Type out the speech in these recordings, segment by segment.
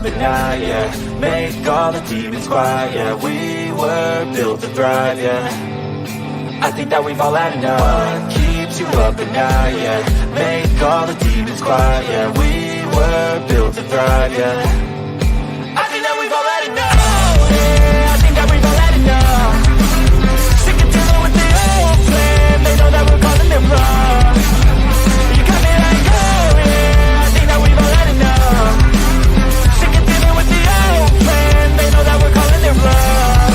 up at night, yeah. Make all the demons quiet, yeah. We were built to thrive, yeah. I think that we've all had enough. What keeps you up at night, yeah. Make all the demons quiet, yeah. We were built to thrive, yeah. I think that we've all had enough, yeah. I think that we've all had enough. Sick of dealing with the old plan. They know that we're calling them wrong. You got me like, oh yeah. I think that we've all had enough. Sick of dealing with the old plan. They know that we're calling them wrong.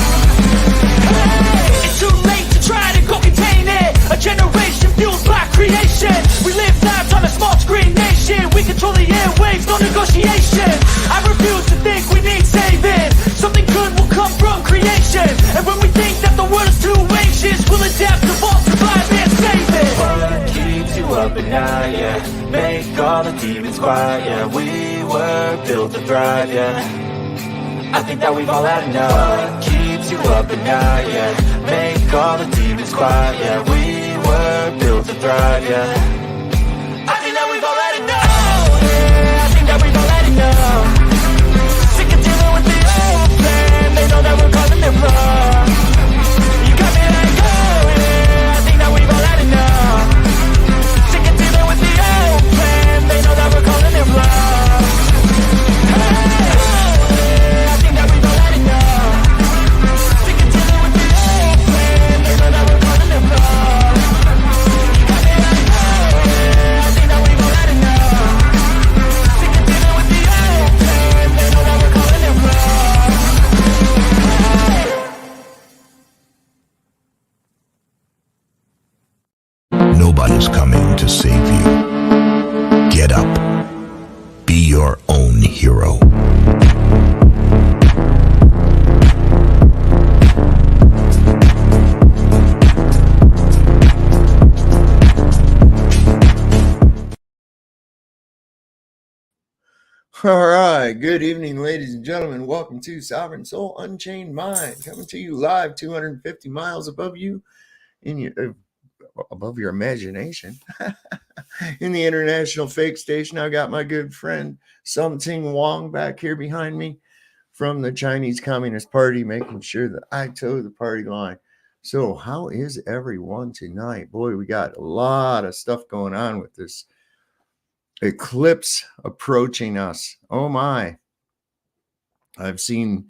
Hey, it's too late to try to go contain it. A generation fueled by creation. We live lives on a small screen nation. We control the airwaves, no negotiation. I refuse to think we need saving. Something good will come from creation. And when we think that the world is too anxious, we'll adapt, evolve, survive, and save it. What keeps you up at night, yeah. Make all the demons quiet, yeah. We were built to thrive, yeah. I think that we've all had enough. What keeps you up at night, yeah. Make all the demons quiet, yeah. We were built to thrive, yeah. I think that we've all had enough, yeah. I think that we've all had enough. Sick of dealing with the old plan. They know that we're calling them wrong. You got me like, oh yeah. I think that we've all had enough. Sick of dealing with the old plan. They know that we're calling them wrong. Hey, oh yeah. I think that we've all had enough. Sick of dealing with the old plan. They know that we're calling them wrong. You got me like, oh yeah. I think that we've all had enough. Sick of dealing with the old plan. They know that we're calling them wrong. Nobody's coming to save you. Get up. Be your own hero. All right. Good evening, ladies and gentlemen. Welcome to Sovereign Soul Unchained Mind, coming to you live 250 miles above you in your above your imagination in the International Fake Station. I got my good friend Something Wong back here behind me from the Chinese Communist Party, making sure that I toe the party line. So how is everyone tonight? Boy, we got a lot of stuff going on with this eclipse approaching us. Oh my. I've seen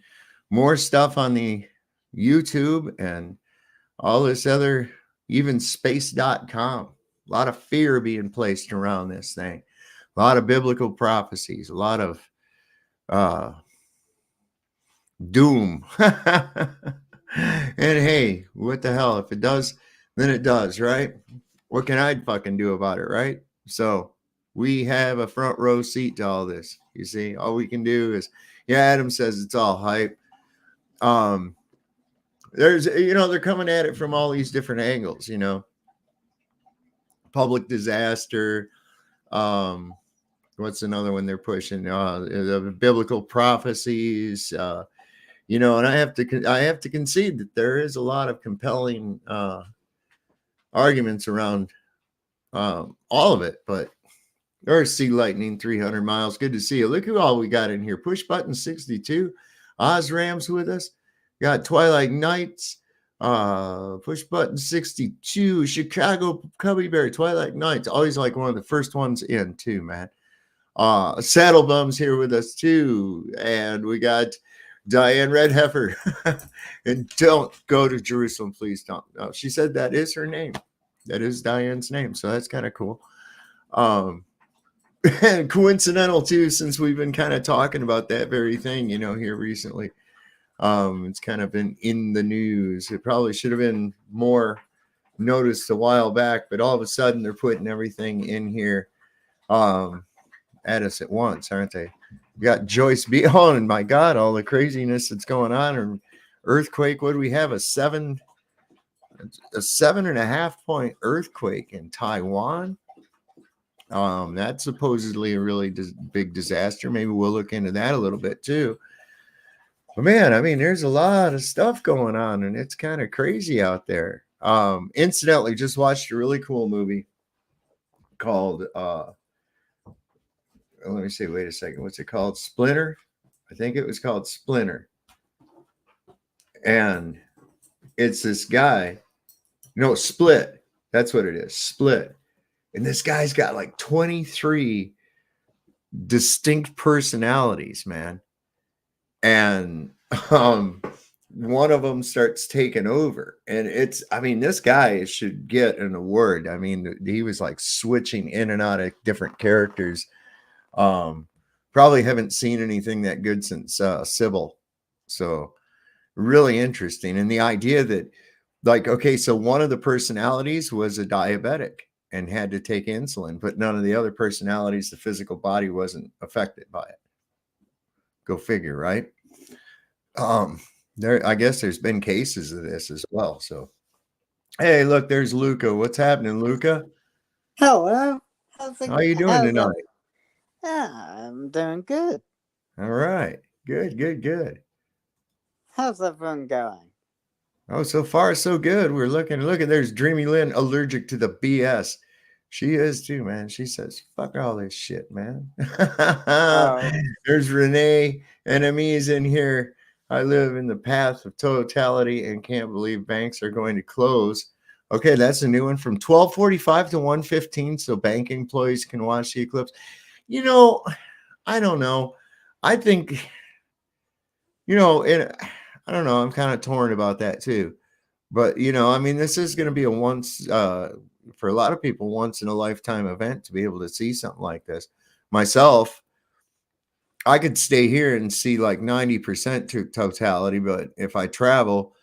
more stuff on the YouTube and all this other, even space.com. A lot of fear being placed around this thing. A lot of biblical prophecies, a lot of doom. And hey, what the hell? If it does, then it does, right? What can I fucking do about it, right? So we have a front row seat to all this. You see, all we can do is, yeah, Adam says it's all hype. There's, they're coming at it from all these different angles, public disaster. What's another one they're pushing? The biblical prophecies, and I have to concede that there is a lot of compelling arguments around all of it, but there's Sea Lightning 300 miles. Good to see you. Look who all we got in here. Push button 62. Osram's with us. Got Twilight Nights. Push button 62. Chicago Cubby Bear. Twilight Nights. Always like one of the first ones in too, man. Saddle Bum's here with us too. And we got Diane Red Heifer. And don't go to Jerusalem, please don't. No, she said that is her name. That is Diane's name. So that's kind of cool. And coincidental too, since we've been kind of talking about that very thing, here recently. It's kind of been in the news. It probably should have been more noticed a while back, but all of a sudden they're putting everything in here at us at once, aren't they? We got Joyce B. Oh, and my God, all the craziness that's going on. And earthquake, what do we have? A 7.5 point earthquake in Taiwan. That's supposedly a really big disaster. Maybe we'll look into that a little bit too. But man, I mean, there's a lot of stuff going on, and it's kind of crazy out there. Incidentally, just watched a really cool movie called, let me see, wait a second. What's it called? Splinter. I think it was called Splinter. And it's this guy. No, Split. That's what it is. Split. And this guy's got like 23 distinct personalities, man. And one of them starts taking over. And I mean, this guy should get an award. I mean, he was like switching in and out of different characters. Probably haven't seen anything that good since Sybil. So really interesting. And the idea that, like, okay, so one of the personalities was a diabetic and had to take insulin, but none of the other personalities, the physical body wasn't affected by it. Go figure, right? I guess there's been cases of this as well. So, hey, look, there's Luca. What's happening, Luca? Hello. How you doing tonight? I'm doing good. All right. Good. How's everyone going? Oh, so far so good. We're looking. There's Dreamy Lynn, allergic to the BS. She is too, man. She says, "Fuck all this shit, man." There's Renee. Enemies in here. I live in the path of totality and can't believe banks are going to close. Okay, that's a new one from 12:45 to 1:15, so bank employees can watch the eclipse. You know, I don't know. I think, I don't know. I'm kind of torn about that too. But, I mean, this is going to be a once, for a lot of people, once in a lifetime event to be able to see something like this. Myself, I could stay here and see like 90% to totality, but if I travel,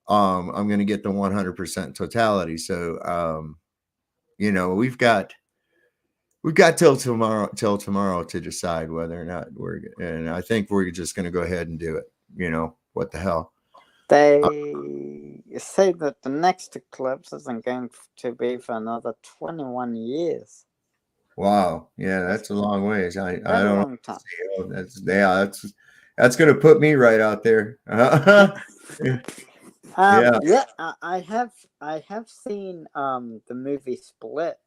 I'm going to get the 100% totality. So, we've got till tomorrow to decide whether or not and I think we're just going to go ahead and do it. What the hell? They say that the next eclipse isn't going to be for another 21 years. Wow. Yeah, that's a long ways. I don't long time. That's going to put me right out there. Yeah, I have seen the movie Split.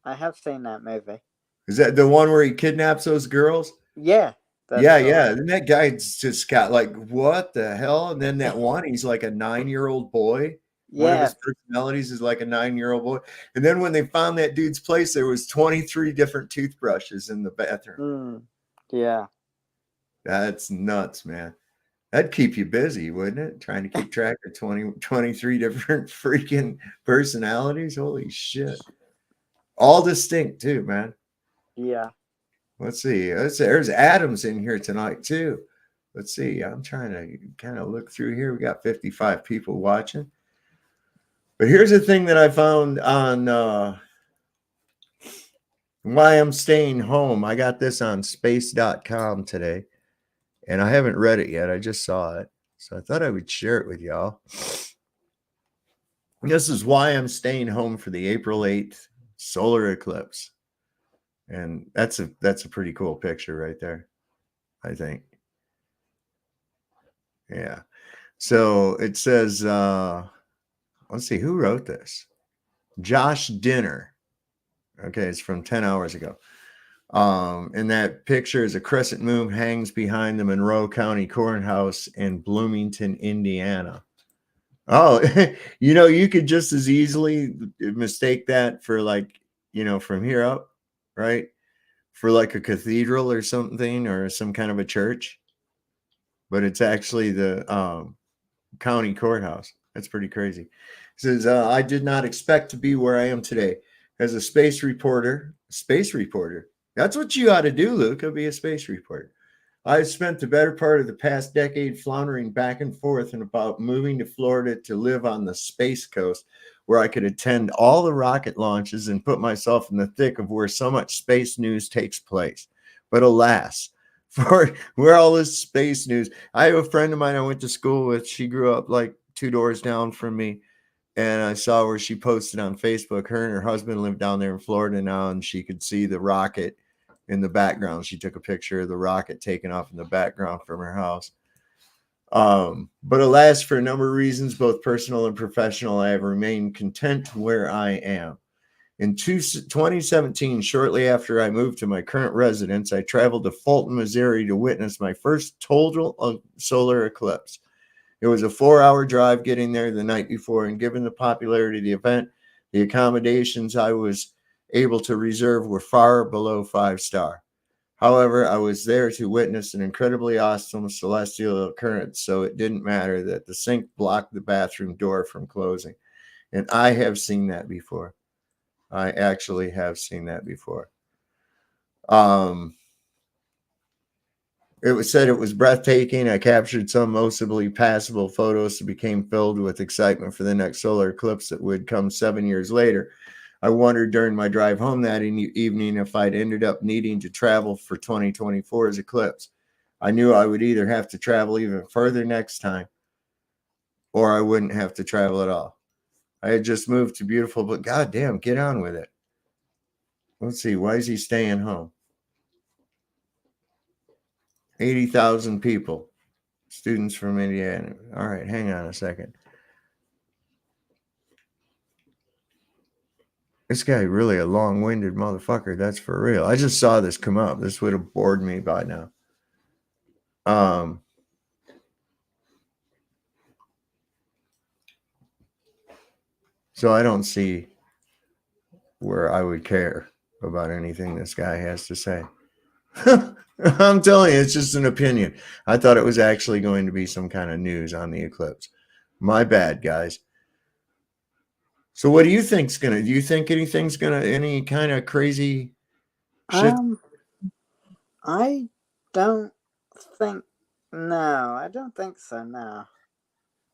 I have seen that movie. Is that the one where he kidnaps those girls? Yeah. Yeah. And that guy's just got like, what the hell? And then that one, he's like a 9-year-old boy. Yeah. One of his personalities is like a 9-year-old boy. And then when they found that dude's place, there was 23 different toothbrushes in the bathroom. Yeah. That's nuts, man. That'd keep you busy, wouldn't it? Trying to keep track of 23 different freaking personalities. Holy shit. All distinct too, man. Yeah. Let's see. There's Adams in here tonight too. Let's see. I'm trying to kind of look through here. We got 55 people watching. But here's the thing that I found on why I'm staying home. I got this on space.com today, and I haven't read it yet. I just saw it. So I thought I would share it with y'all. This is why I'm staying home for the April 8th solar eclipse. And that's a pretty cool picture right there, I think. Yeah. So it says, let's see, who wrote this? Josh Dinner. Okay, it's from 10 hours ago. And that picture is a crescent moon hangs behind the Monroe County Courthouse in Bloomington, Indiana. Oh, you could just as easily mistake that for like, from here up, right? For like a cathedral or something, or some kind of a church. But it's actually the county courthouse. That's pretty crazy. It says, I did not expect to be where I am today. As a space reporter. That's what you ought to do, Luca, be a space reporter. I've spent the better part of the past decade floundering back and forth and about moving to Florida to live on the Space Coast, where I could attend all the rocket launches and put myself in the thick of where so much space news takes place. But alas, for where all this space news, I have a friend of mine I went to school with. She grew up like 2 doors down from me. And I saw where she posted on Facebook, her and her husband live down there in Florida now, and she could see the rocket in the background. She took a picture of the rocket taken off in the background from her house. But alas, for a number of reasons, both personal and professional, I have remained content where I am. In 2017, shortly after I moved to my current residence, I traveled to Fulton, Missouri to witness my first total solar eclipse. It was a 4-hour drive getting there the night before, and given the popularity of the event, the accommodations I was able to reserve were far below 5-star. However, I was there to witness an incredibly awesome celestial occurrence, so it didn't matter that the sink blocked the bathroom door from closing. And I have seen that before. I actually have seen that before. It was said it was breathtaking. I captured some mostly passable photos that became filled with excitement for the next solar eclipse that would come 7 years later. I wondered during my drive home that evening if I'd ended up needing to travel for 2024's eclipse. I knew I would either have to travel even further next time or I wouldn't have to travel at all. I had just moved to beautiful, but goddamn, get on with it. Let's see. Why is he staying home? 80,000 people, students from Indiana. All right, hang on a second. This guy really a long-winded motherfucker. That's for real. I just saw this come up. This would have bored me by now. So I don't see where I would care about anything this guy has to say. I'm telling you, it's just an opinion. I thought it was actually going to be some kind of news on the eclipse. My bad, guys. So what do you think's gonna? Do you think anything's gonna? Any kind of crazy shit? I don't think. No, I don't think so. No,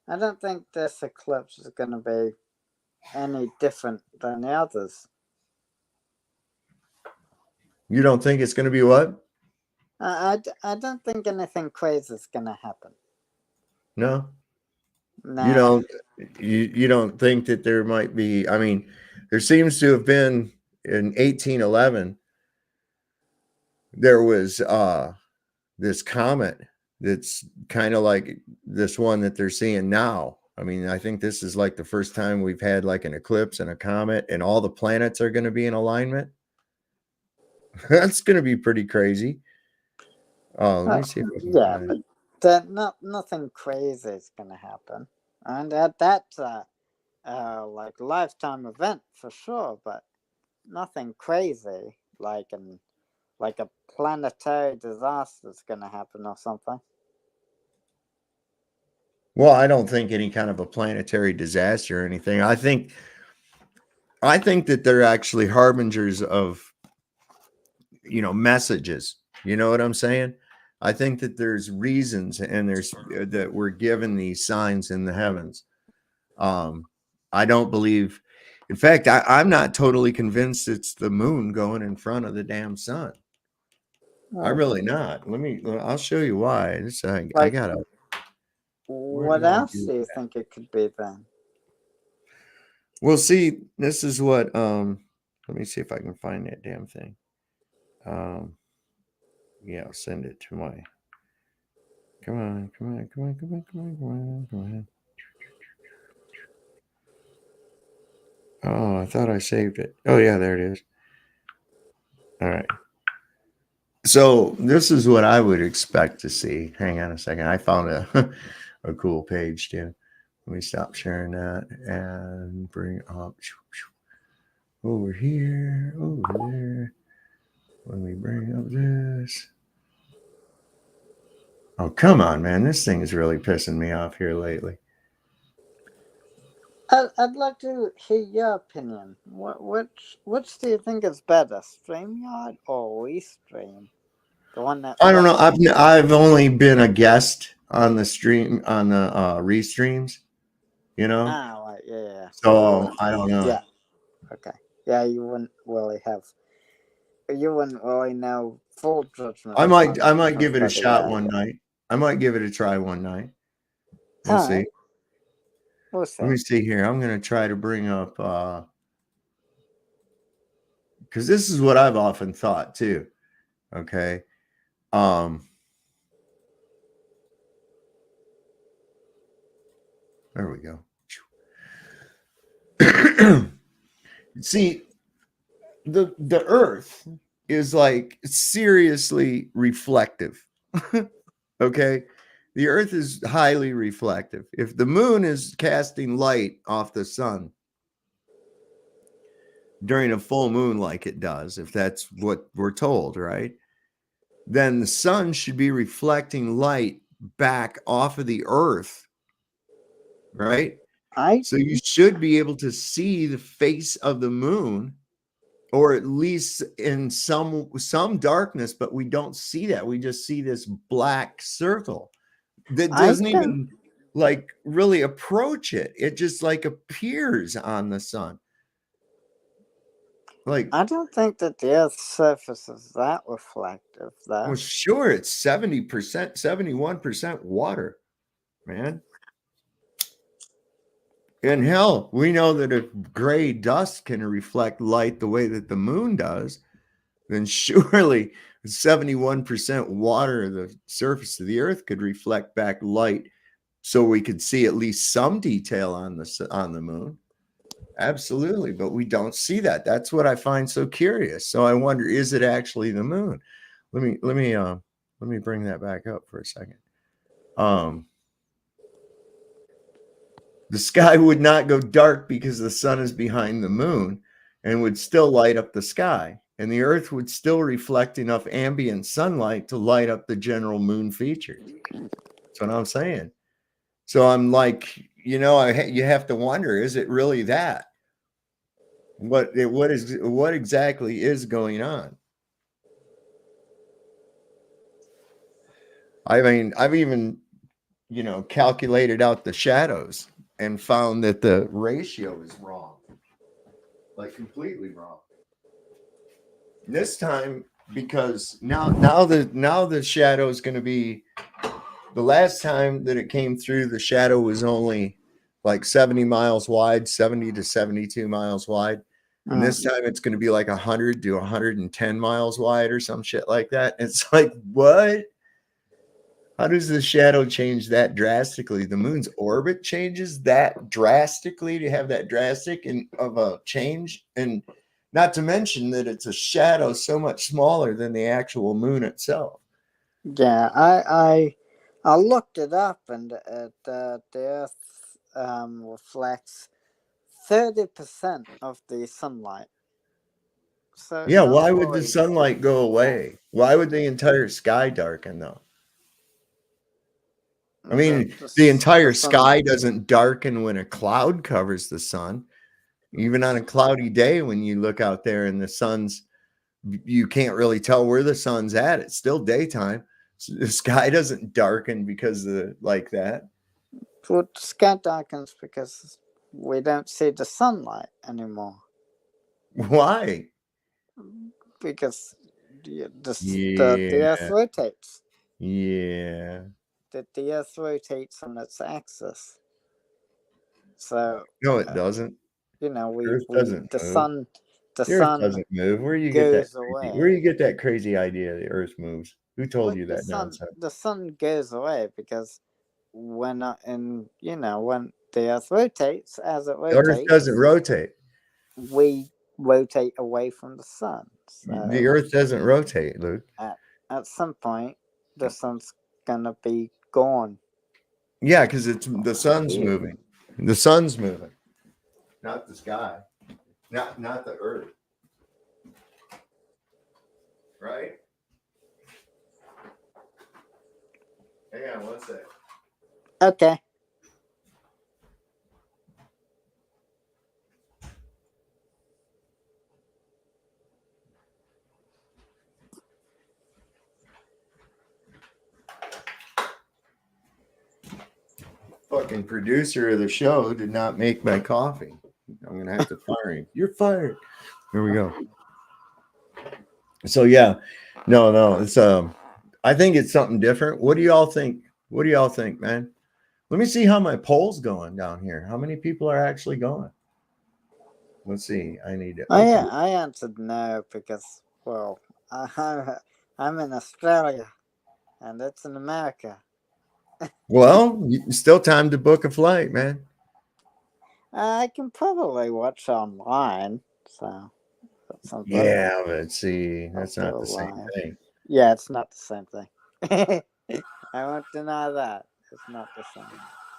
I don't think this eclipse is going to be any different than the others. You don't think it's gonna be what? I don't think anything crazy is going to happen. No. No. You don't. You don't think that there might be? I mean, there seems to have been in 1811. There was this comet that's kind of like this one that they're seeing now. I mean, I think this is like the first time we've had like an eclipse and a comet, and all the planets are going to be in alignment. That's going to be pretty crazy. Oh, let me see if I can Yeah, find it. but nothing crazy is going to happen, and that's like lifetime event for sure. But nothing crazy like a planetary disaster is going to happen or something. Well, I don't think any kind of a planetary disaster or anything. I think that they're actually harbingers of, messages. You know what I'm saying? I think that there's reasons and there's that we're given these signs in the heavens. I don't believe, in fact, I'm not totally convinced it's the moon going in front of the damn sun. I really not. I'll show you why. I Like, gotta, where what did I else do do you that? think it could be then? Well, see, this is what, let me see if I can find that damn thing. Yeah, I'll send it to my, come on, come on, come on, come on, come on, come on, come on. Oh, I thought I saved it. Oh, yeah, there it is. All right. So this is what I would expect to see. Hang on a second. I found a cool page too. Let me stop sharing that and bring up over here, over there. Let me bring up this. Oh, come on, man. This thing is really pissing me off here lately. I'd like to hear your opinion. Which do you think is better, StreamYard or Restream? The one that I don't know. lets. I've only been a guest on the stream on the restreams, Ah, right, yeah. So you So wouldn't. I don't know. Yeah. Okay. Yeah, you wouldn't really have. You wouldn't really know full judgment on I might give it a everybody. shot Yeah, one yeah. night. I might give it a try one night. We'll All right. see. We'll Let see. me see here. I'm going to try to bring up because this is what I've often thought too. Okay. There we go. See, the Earth is like seriously reflective. Okay, the Earth is highly reflective. If the moon is casting light off the sun during a full moon, like it does, if that's what we're told, right? Then the sun should be reflecting light back off of the Earth, right? I So you should be able to see the face of the moon, or at least in some darkness, but we don't see that. We just see this black circle that I doesn't don't even like really approach it. It just like appears on the sun. Like, I don't think that the Earth's surface is that reflective, well, though. sure, it's 70%, 71% water, man. And hell, we know that if gray dust can reflect light the way that the moon does, then surely 71% water, the surface of the earth, could reflect back light so we could see at least some detail on the moon. Absolutely, but we don't see that. That's what I find so curious. So I wonder, is it actually the moon? Let me bring that back up for a second. The sky would not go dark because the sun is behind the moon and would still light up the sky. And the earth would still reflect enough ambient sunlight to light up the general moon features. That's what I'm saying. So I'm like, you have to wonder, is it really that? What exactly is going on? I mean, I've even, calculated out the shadows and found that the ratio is wrong, like completely wrong. This time, because now the shadow is going to be, the last time that it came through, the shadow was only like 70 miles wide, 70 to 72 miles wide. And this time it's going to be like 100 to 110 miles wide or some shit like that. It's like, what? How does the shadow change that drastically? The moon's orbit changes that drastically to have that drastic of a change. And not to mention that it's a shadow so much smaller than the actual moon itself. Yeah, I looked it up, and the Earth reflects 30% of the sunlight. So it's Yeah, not why would the really sunlight go full. away? Why would the entire sky darken though? I mean, the The entire sun. sky doesn't darken when a cloud covers the sun. Even on a cloudy day, when you look out there and the sun's, you can't really tell where the sun's at. It's still daytime. So the sky doesn't darken because like that. Well, the sky darkens because we don't see the sunlight anymore. Why? Because the Earth Yeah. rotates. Yeah. The Earth rotates on its axis. So No, it uh, doesn't. The Earth we doesn't move. the The Earth sun doesn't move. Where do you get that goes crazy? Where do away. you get that crazy idea the Earth moves? Who told Well, you that nonsense? the sun goes away because when in when the Earth rotates, as it The Earth doesn't rotates, rotate. we rotate away from the sun. The So Earth doesn't rotate, Luke. at at some point, the sun's gonna be gone Yeah, because it's the from sun's view. moving. The sun's moving, not the sky, not the Earth. Right? Hang on one sec. Okay. Fucking producer of the show did not make my coffee. I'm gonna have to fire him. You're fired. Here we go. So yeah, no, it's I think it's something different. What do y'all think? What do y'all think, man? Let me see how my poll's going down here. How many people are actually going? Let's see. I need to Oh open. yeah, I answered no because I'm in Australia and it's in America. Well, still time to book a flight, man. I can probably watch online. So something. Yeah, but see, that's not After a the same while. thing. Yeah, it's not the same thing. I won't deny that. It's not the same.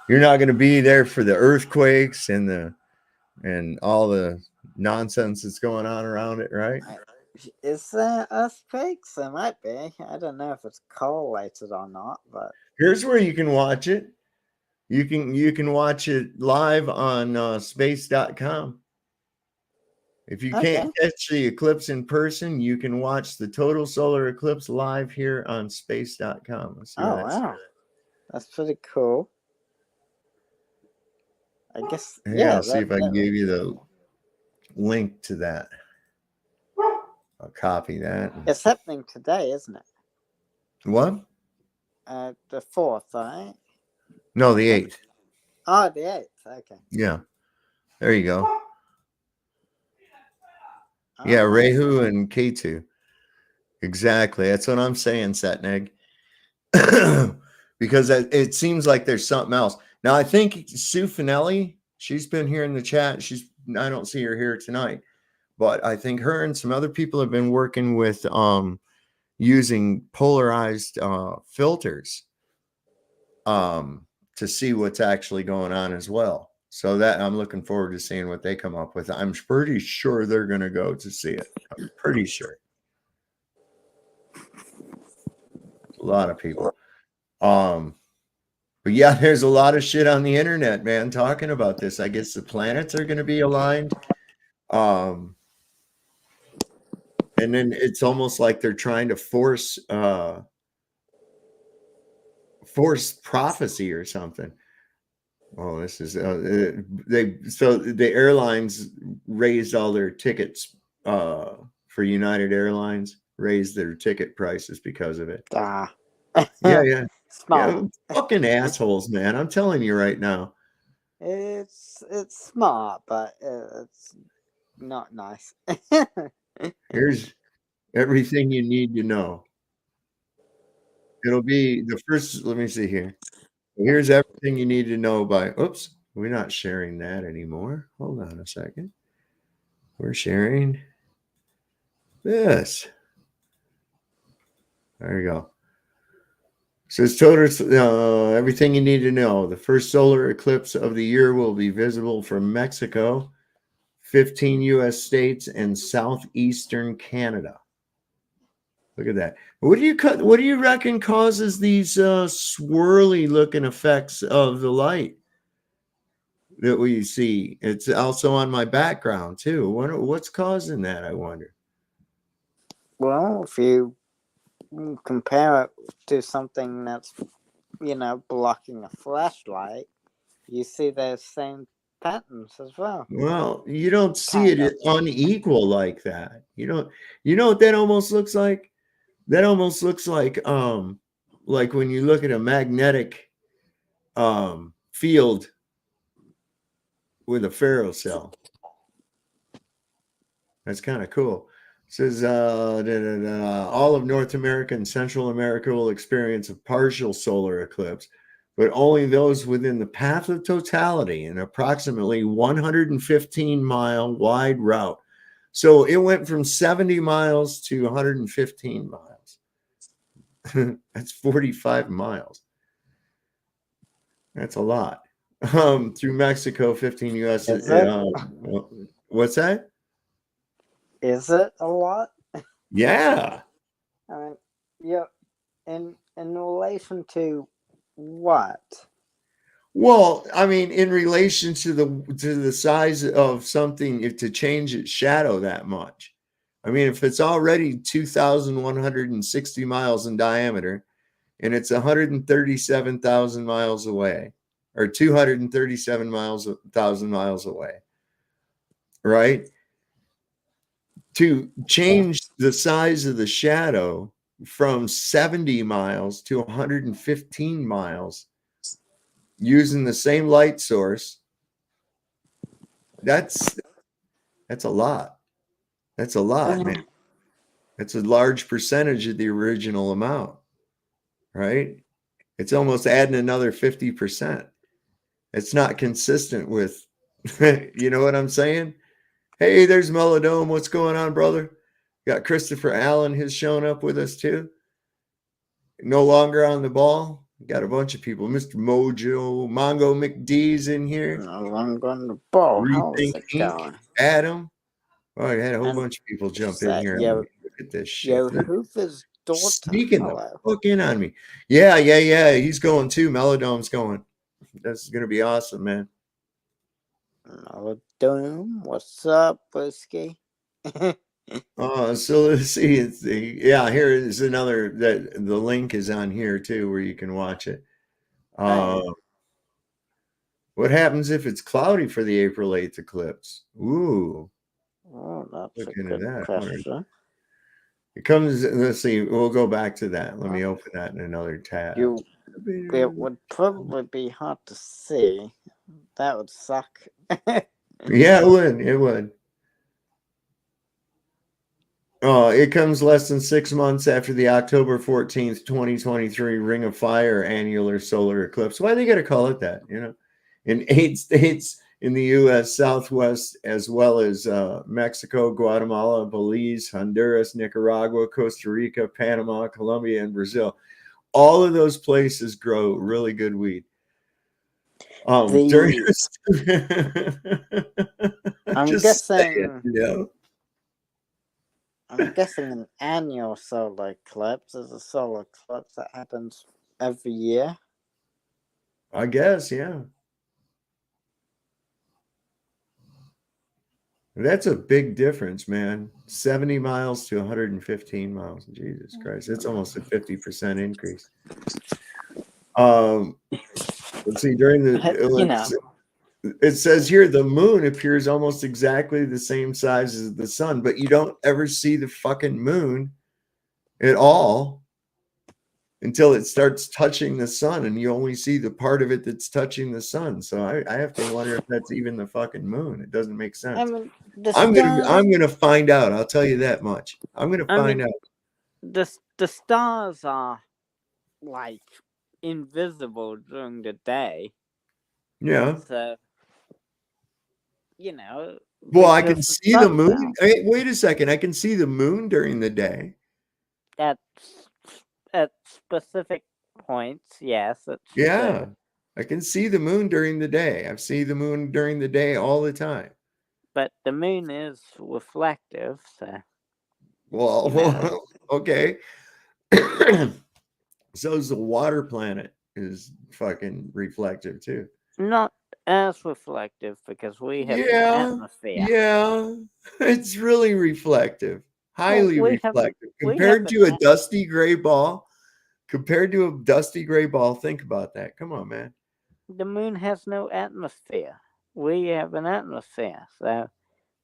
You're not going to be there for the earthquakes and all the nonsense that's going on around it, right? Is there earthquakes? There might be. I don't know if it's correlated or not, but Here's where you can watch it. You can watch it live on space.com. If you okay. can't catch the eclipse in person, you can watch the total solar eclipse live here on space.com. Let's see Oh where that's. wow, that's pretty cool. I guess Yeah, yeah. I'll see if I can That give you the link to that. I'll copy that. it's happening today, isn't it? What? The 4th, right? No, the 8th. Oh, the 8th. Okay. Yeah. There you go. Yeah, Oh, Rehu and K2. Exactly. That's what I'm saying, Setneg. Because it seems like there's something else. Now, I think Sue Finelli, she's been here in the chat. I don't see her here tonight, but I think her and some other people have been working with using polarized filters to see what's actually going on as well. So that I'm looking forward to seeing what they come up with. I'm pretty sure they're going to go to see it. I'm pretty sure. A lot of people. But yeah, there's a lot of shit on the internet, man, talking about this. I guess the planets are going to be aligned. And then it's almost like they're trying to force prophecy or something. Oh, this is the airlines raised all their tickets for United Airlines, raised their ticket prices because of it. ah. Yeah. Smart. Fucking assholes, man. I'm telling you right now. It's smart, but it's not nice. Here's everything you need to know. It'll be the first. Let me see here. Here's everything you need to know by. Oops, we're not sharing that anymore. Hold on a second. We're sharing this. There you go. Says total everything you need to know. The first solar eclipse of the year will be visible from Mexico, 15 U.S. states, and southeastern Canada. Look at that. What do you reckon causes these swirly looking effects of the light that we see? It's also on my background too. What's causing that, I wonder? Well, if you compare it to something that's, blocking a flashlight, you see those same patterns as well. Well, you don't see Kind of. it unequal like that. You know what that almost looks like? That almost looks like when you look at a magnetic field with a ferrocell. That's kind of cool. It says all of North America and Central America will experience a partial solar eclipse, but only those within the path of totality, an approximately 115-mile wide route. So it went from 70 miles to 115 miles. That's 45 miles. That's a lot. Through Mexico, 15 U.S. Is it? What's that? Is it a lot? Yeah. I mean, yeah. In relation to what? Well, I mean, in relation to the size of something, if to change its shadow that much. I mean, if it's already 2,160 miles in diameter and it's 137,000 miles away, or 237,000 miles away, right? To change the size of the shadow from 70 miles to 115 miles using the same light source, that's a lot. That's a lot, man. That's a large percentage of the original amount, right? It's almost adding another 50%. It's not consistent with, you know what I'm saying? Hey, there's Melodome. What's going on, brother? Got Christopher Allen has shown up with us too. No longer on the ball. Got a bunch of people. Mr. Mojo, Mongo McDee's in here. No longer on the ball. How's Rethink it Inc. going? Adam. Oh, I had a whole And bunch of people jump is in that here. Yo Look at this shit. Yo Hoover's daughter? Sneaking the Hello. fuck in on me. Yeah. He's going too. Melodome's going. That's gonna be awesome, man. Melodome, what's up, Whiskey? So let's see. Here is another that the link is on here too, where you can watch it. Hey. What happens if it's cloudy for the April 8th eclipse? Ooh, Oh, that's look a into good that. question. It comes. Let's see. We'll go back to that. Let me open that in another tab. It would probably be hard to see. That would suck. Yeah, it would. It would. It comes less than 6 months after the October 14th, 2023 Ring of Fire annular solar eclipse. Why they got to call it that? In 8 states in the U.S. Southwest, as well as Mexico, Guatemala, Belize, Honduras, Nicaragua, Costa Rica, Panama, Colombia, and Brazil. All of those places grow really good weed. During I'm guessing. Saying, I'm guessing an annual solar eclipse is a solar eclipse that happens every year. I guess, yeah. That's a big difference, man. 70 miles to 115 miles. Jesus Christ. It's almost a 50% increase. Let's see, during the it says here the moon appears almost exactly the same size as the sun, but you don't ever see the fucking moon at all until it starts touching the sun, and you only see the part of it that's touching the sun. So I have to wonder if that's even the fucking moon. It doesn't make sense. I mean, I'm gonna find out. I'll tell you that much. I'm gonna find out. The stars are like invisible during the day. Yeah. So Well, I can see the moon. Hey, wait a second. I can see the moon during the day. At specific points, yes. Yeah. I can see the moon during the day. I see the moon during the day all the time. But the moon is reflective, so. Well, okay. So is the water planet is fucking reflective too. Not as reflective because we have an atmosphere. Yeah, it's really reflective, highly reflective compared to a dusty gray ball. Compared to a dusty gray ball, think about that. Come on, man. The moon has no atmosphere. We have an atmosphere, so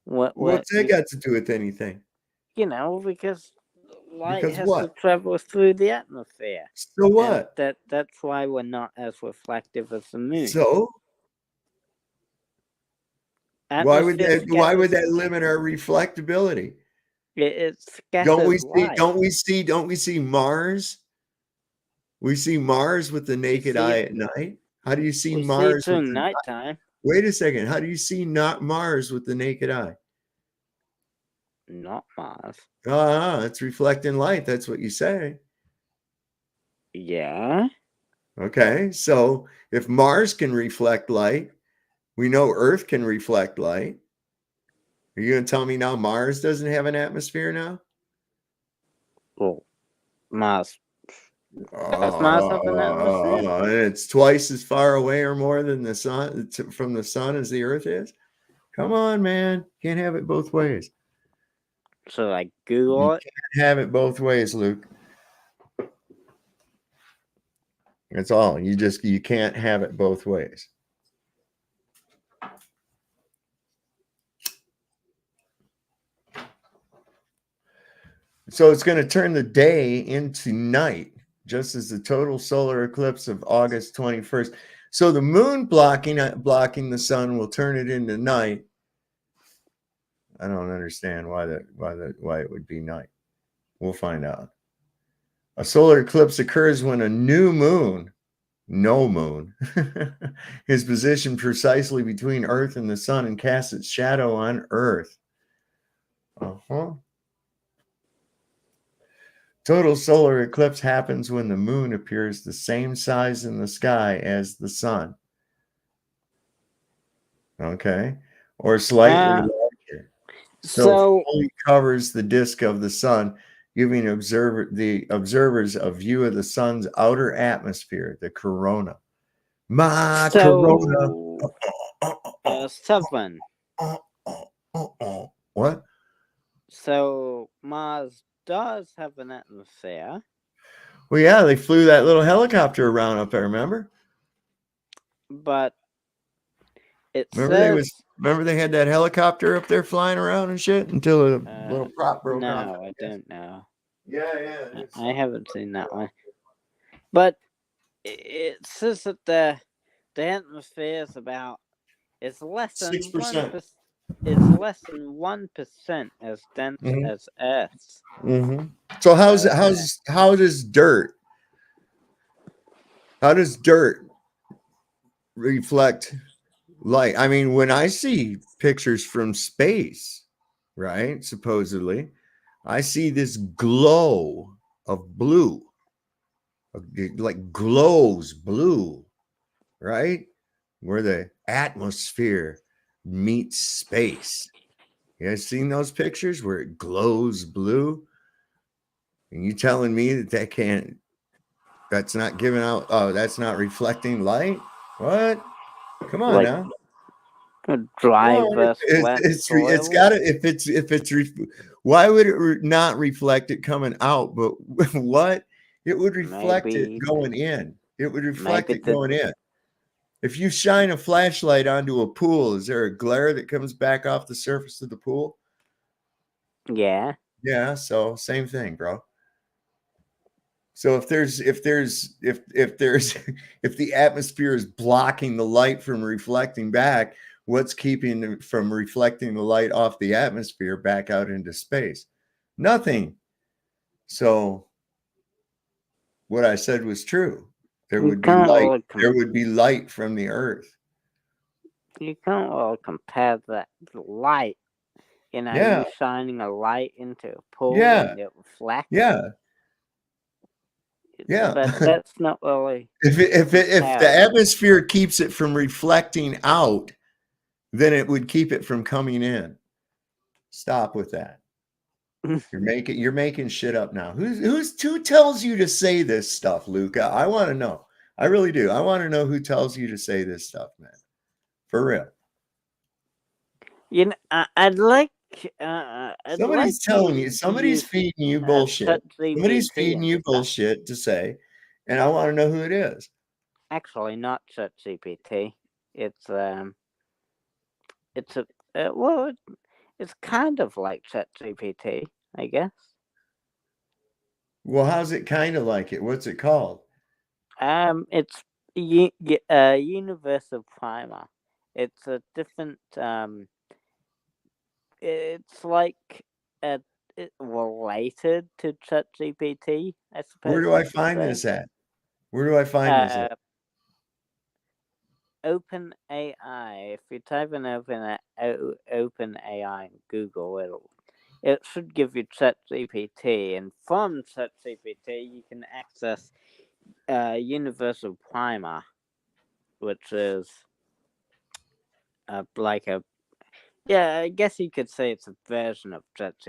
what's that got to do with anything? Because light has to travel through the atmosphere. So what? That's why we're not as reflective as the moon. So why would that limit our reflectability? It scatters light. Don't we see Mars? We see Mars with the naked eye at night. How do you see Mars during nighttime? Wait a second. How do you see not Mars with the naked eye? Not Mars. It's reflecting light. That's what you say. Yeah. Okay. So if Mars can reflect light, we know Earth can reflect light. Are you going to tell me now Mars doesn't have an atmosphere now? Well, Mars. Does Mars have an atmosphere? It's twice as far away or more than the sun from the sun as the Earth is. Come on, man. Can't have it both ways. So like Google it? Can't have it both ways, Luke. That's all. You can't have it both ways. So it's going to turn the day into night, just as the total solar eclipse of August 21st. So the moon blocking the sun will turn it into night. I don't understand why it would be night. We'll find out. A solar eclipse occurs when a new moon, no moon, is positioned precisely between Earth and the sun and casts its shadow on Earth. Uh-huh. Total solar eclipse happens when the moon appears the same size in the sky as the sun. Okay. Or slightly Uh, larger. So so fully covers the disk of the sun, giving the observers a view of the sun's outer atmosphere, the corona. My corona. so 7. What? So Mars does have an atmosphere, Well, yeah, they flew that little helicopter around up there, remember? but it Remember says remember they had that helicopter up there flying around and shit until a little prop broke off. no, I don't know. Yeah. I haven't seen that one. But it says that the atmosphere is about it's less than 6%. it's less than 1% as dense Mhm. as Earth's. So how does dirt reflect light? I mean, when I see pictures from space, right? Supposedly, I see this glow of blue, like glows blue, right? Where the atmosphere meets space. You guys seen those pictures where it glows blue? And you telling me that's not giving out, that's not reflecting light? What? Come on Like now. dry Well, versus wet it's soil. got to why would it not reflect it coming out? But what? It would reflect it Maybe going in. It would reflect maybe it going in. If you shine a flashlight onto a pool, is there a glare that comes back off the surface of the pool? yeah. Yeah, so same thing, bro. So if if the atmosphere is blocking the light from reflecting back, what's keeping it from reflecting the light off the atmosphere back out into space? Nothing. So what I said was true. There You would be can't light. really There would be light from the earth. you can't really compare that light. Yeah. You shining a light into a pool Yeah. and it reflects. Yeah. Yeah. But that's not really If the comparable. atmosphere keeps it from reflecting out, then it would keep it from coming in. Stop with that. You're making shit up now. Who tells you to say this stuff, Luca? I want to know. I really do. I want to know who tells you to say this stuff, man. For real. I'd like Somebody's telling you. you to Somebody's use feeding you bullshit. Somebody's ChatGPT feeding and you stuff. bullshit to say, and I want to know who it is. Actually, not ChatGPT. It's it's a well, it's kind of like ChatGPT, I guess. Well, how's it kind of like it? What's it called? It's Universal Primer. It's a different. It's like uh, related to ChatGPT, I Where suppose do you I could find say. this at? Where do I find this at? Open AI. If you type in Open AI in Google, it should give you ChatGPT, and from ChatGPT you can access Universal Primer, which is like a yeah. I guess you could say it's a version of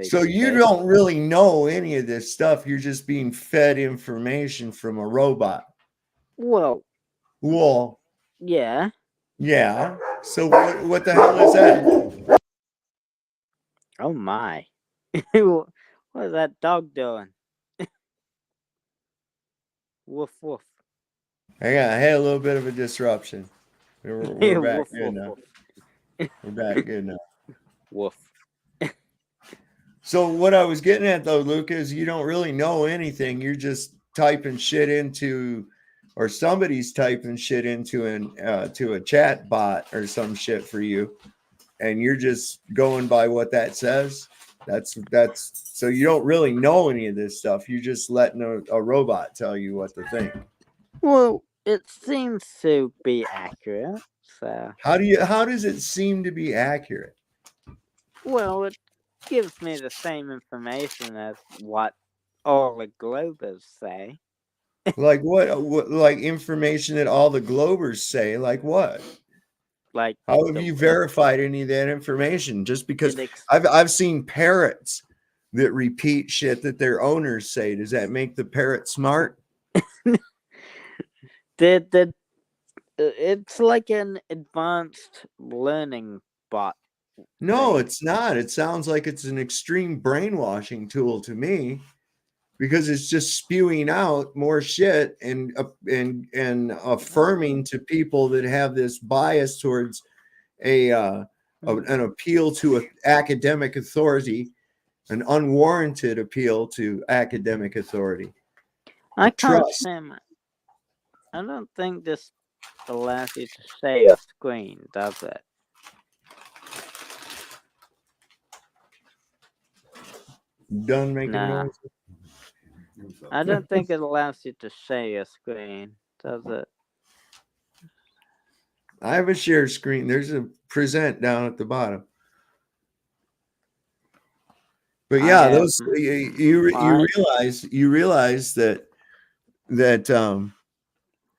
So you ChatGPT. don't really know any of this stuff. You're just being fed information from a robot. Well, Well, yeah. yeah. So what the hell is that? Oh my! What is that dog doing? Woof woof. Hang on, I had a little bit of a disruption. We're back Woof good woof now. woof. We're back good now. Woof. So what I was getting at though, Luke, is you don't really know anything. You're just typing shit into, or somebody's typing shit into to a chat bot or some shit for you, and you're just going by what that says. That's so you don't really know any of this stuff. You're just letting a robot tell you what to think. Well, it seems to be accurate. So, How does it seem to be accurate? well, gives me the same information as what all the Globers say. Like what? Like information that all the Globers say? Like what? Like How have the you verified any of that information? Just because it ex- I've seen parrots that repeat shit that their owners say. Does that make the parrot smart? the it's like an advanced learning bot No, thing. it's not. It sounds like it's an extreme brainwashing tool to me because it's just spewing out more shit and affirming to people that have this bias towards an appeal to academic authority, an unwarranted appeal to academic authority. I can't Trust. say I don't think this allows you to share your screen, does it? Done making Nah. noise. I don't think it allows you to share your screen, does it? I have a share screen. There's a present down at the bottom. But I yeah, have those you realize that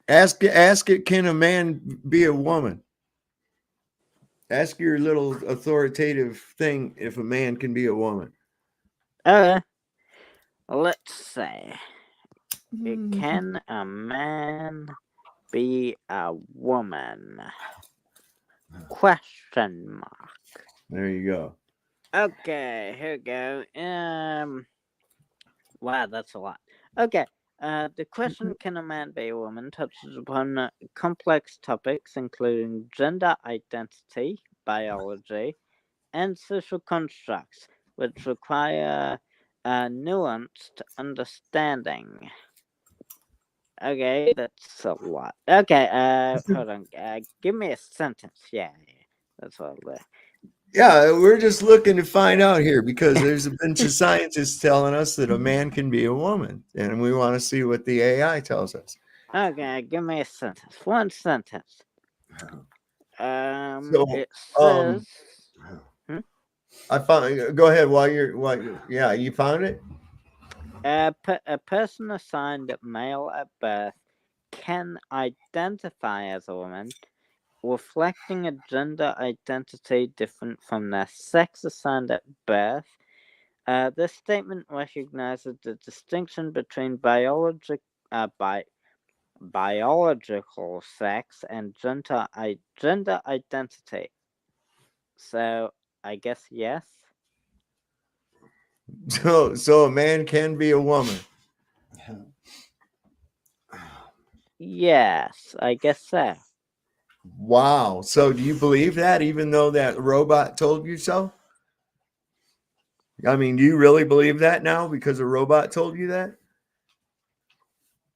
ask it, can a man be a woman? Ask your little authoritative thing if a man can be a woman. Let's say, can a man be a woman? Question mark. There you go. Okay, here we go. Wow, that's a lot. Okay, the question, can a man be a woman, touches upon complex topics including gender identity, biology, and social constructs, which require nuanced understanding. Okay, that's a lot. Okay, hold on. Give me a sentence. Yeah, that's what I'll do. Yeah, we're just looking to find out here because there's a bunch of scientists telling us that a man can be a woman, and we want to see what the AI tells us. Okay, give me a sentence. One sentence. So, It says. I found. Go ahead. Yeah, you found it. A person assigned male at birth can identify as a woman, reflecting a gender identity different from their sex assigned at birth. This statement recognizes the distinction between biological sex and gender identity. So I guess yes. So a man can be a woman. Yes, I guess so. Wow. So do you believe that, even though that robot told you so? I mean, do you really believe that now because a robot told you that?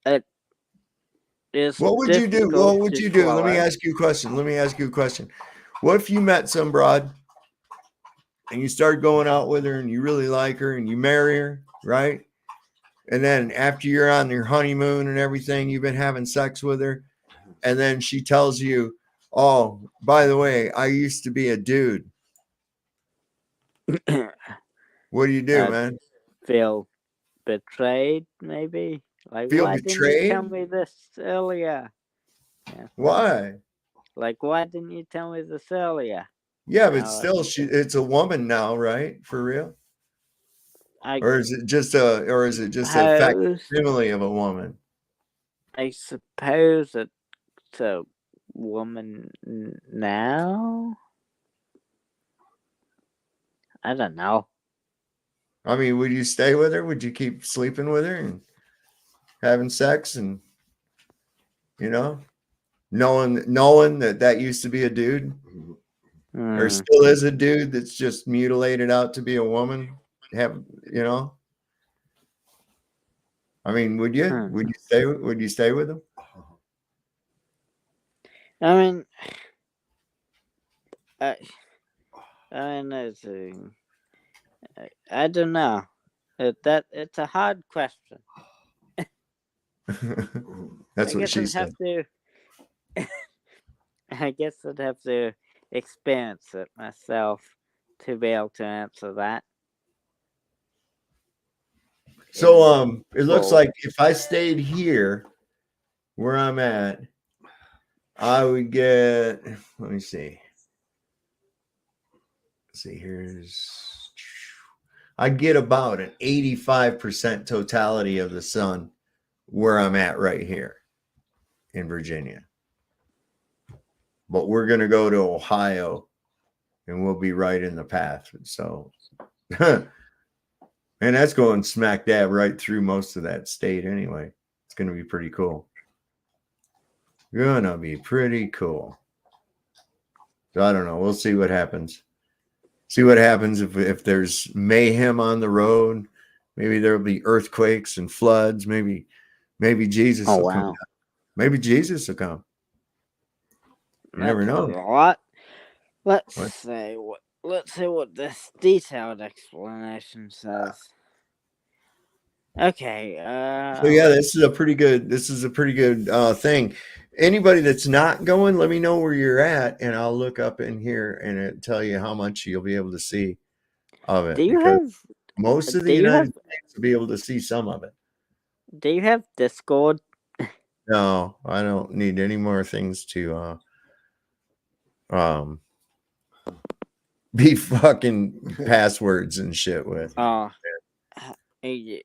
It is What would you do? difficult What would to you do? Let me swallow. ask you a question. What if you met some broad and you start going out with her and you really like her and you marry her, right? And then after you're on your honeymoon and everything, you've been having sex with her, and then she tells you, "Oh, by the way, I used to be a dude." What do you do, I man? feel betrayed, maybe. Like, Feel why didn't you tell betrayed? me this earlier? Yeah. Why? Like, why didn't you tell me this earlier? Yeah, but Now still, it's a woman now, right? For real? I Or is it just a suppose facsimile of a woman? I suppose it's a woman now. I don't know. I mean, would you stay with her? Would you keep sleeping with her and having sex and you know, knowing that used to be a dude or Hmm. still is a dude that's just mutilated out to be a woman? Have you know? I mean, would you? Hmm. Would you stay with him? I mean, I, I mean, I don't know. It's a hard question. That's I what guess she I'd said. have to. I guess I'd have to experience it myself to be able to answer that. So it looks Cool. like if I stayed here where I'm at, I would get, let me see. Let's see, I get about an 85% totality of the sun where I'm at right here in Virginia. But we're going to go to Ohio and we'll be right in the path. So, and that's going smack dab right through most of that state anyway. It's going to be pretty cool. Gonna be pretty cool. So I don't know. We'll see what happens. See what happens if there's mayhem on the road. Maybe there'll be earthquakes and floods. Maybe Jesus Oh will come. wow. Maybe Jesus will come. You never That's know. a lot. Let's What? see what this detailed explanation says. Okay. So yeah, this is a pretty good. This is a pretty good thing. Anybody that's not going, let me know where you're at, and I'll look up in here and tell you how much you'll be able to see of it. Do you Because have most of the do you have United States will be able to see some of it. do you have Discord? No, I don't need any more things to um be fucking passwords and shit with. Oh, I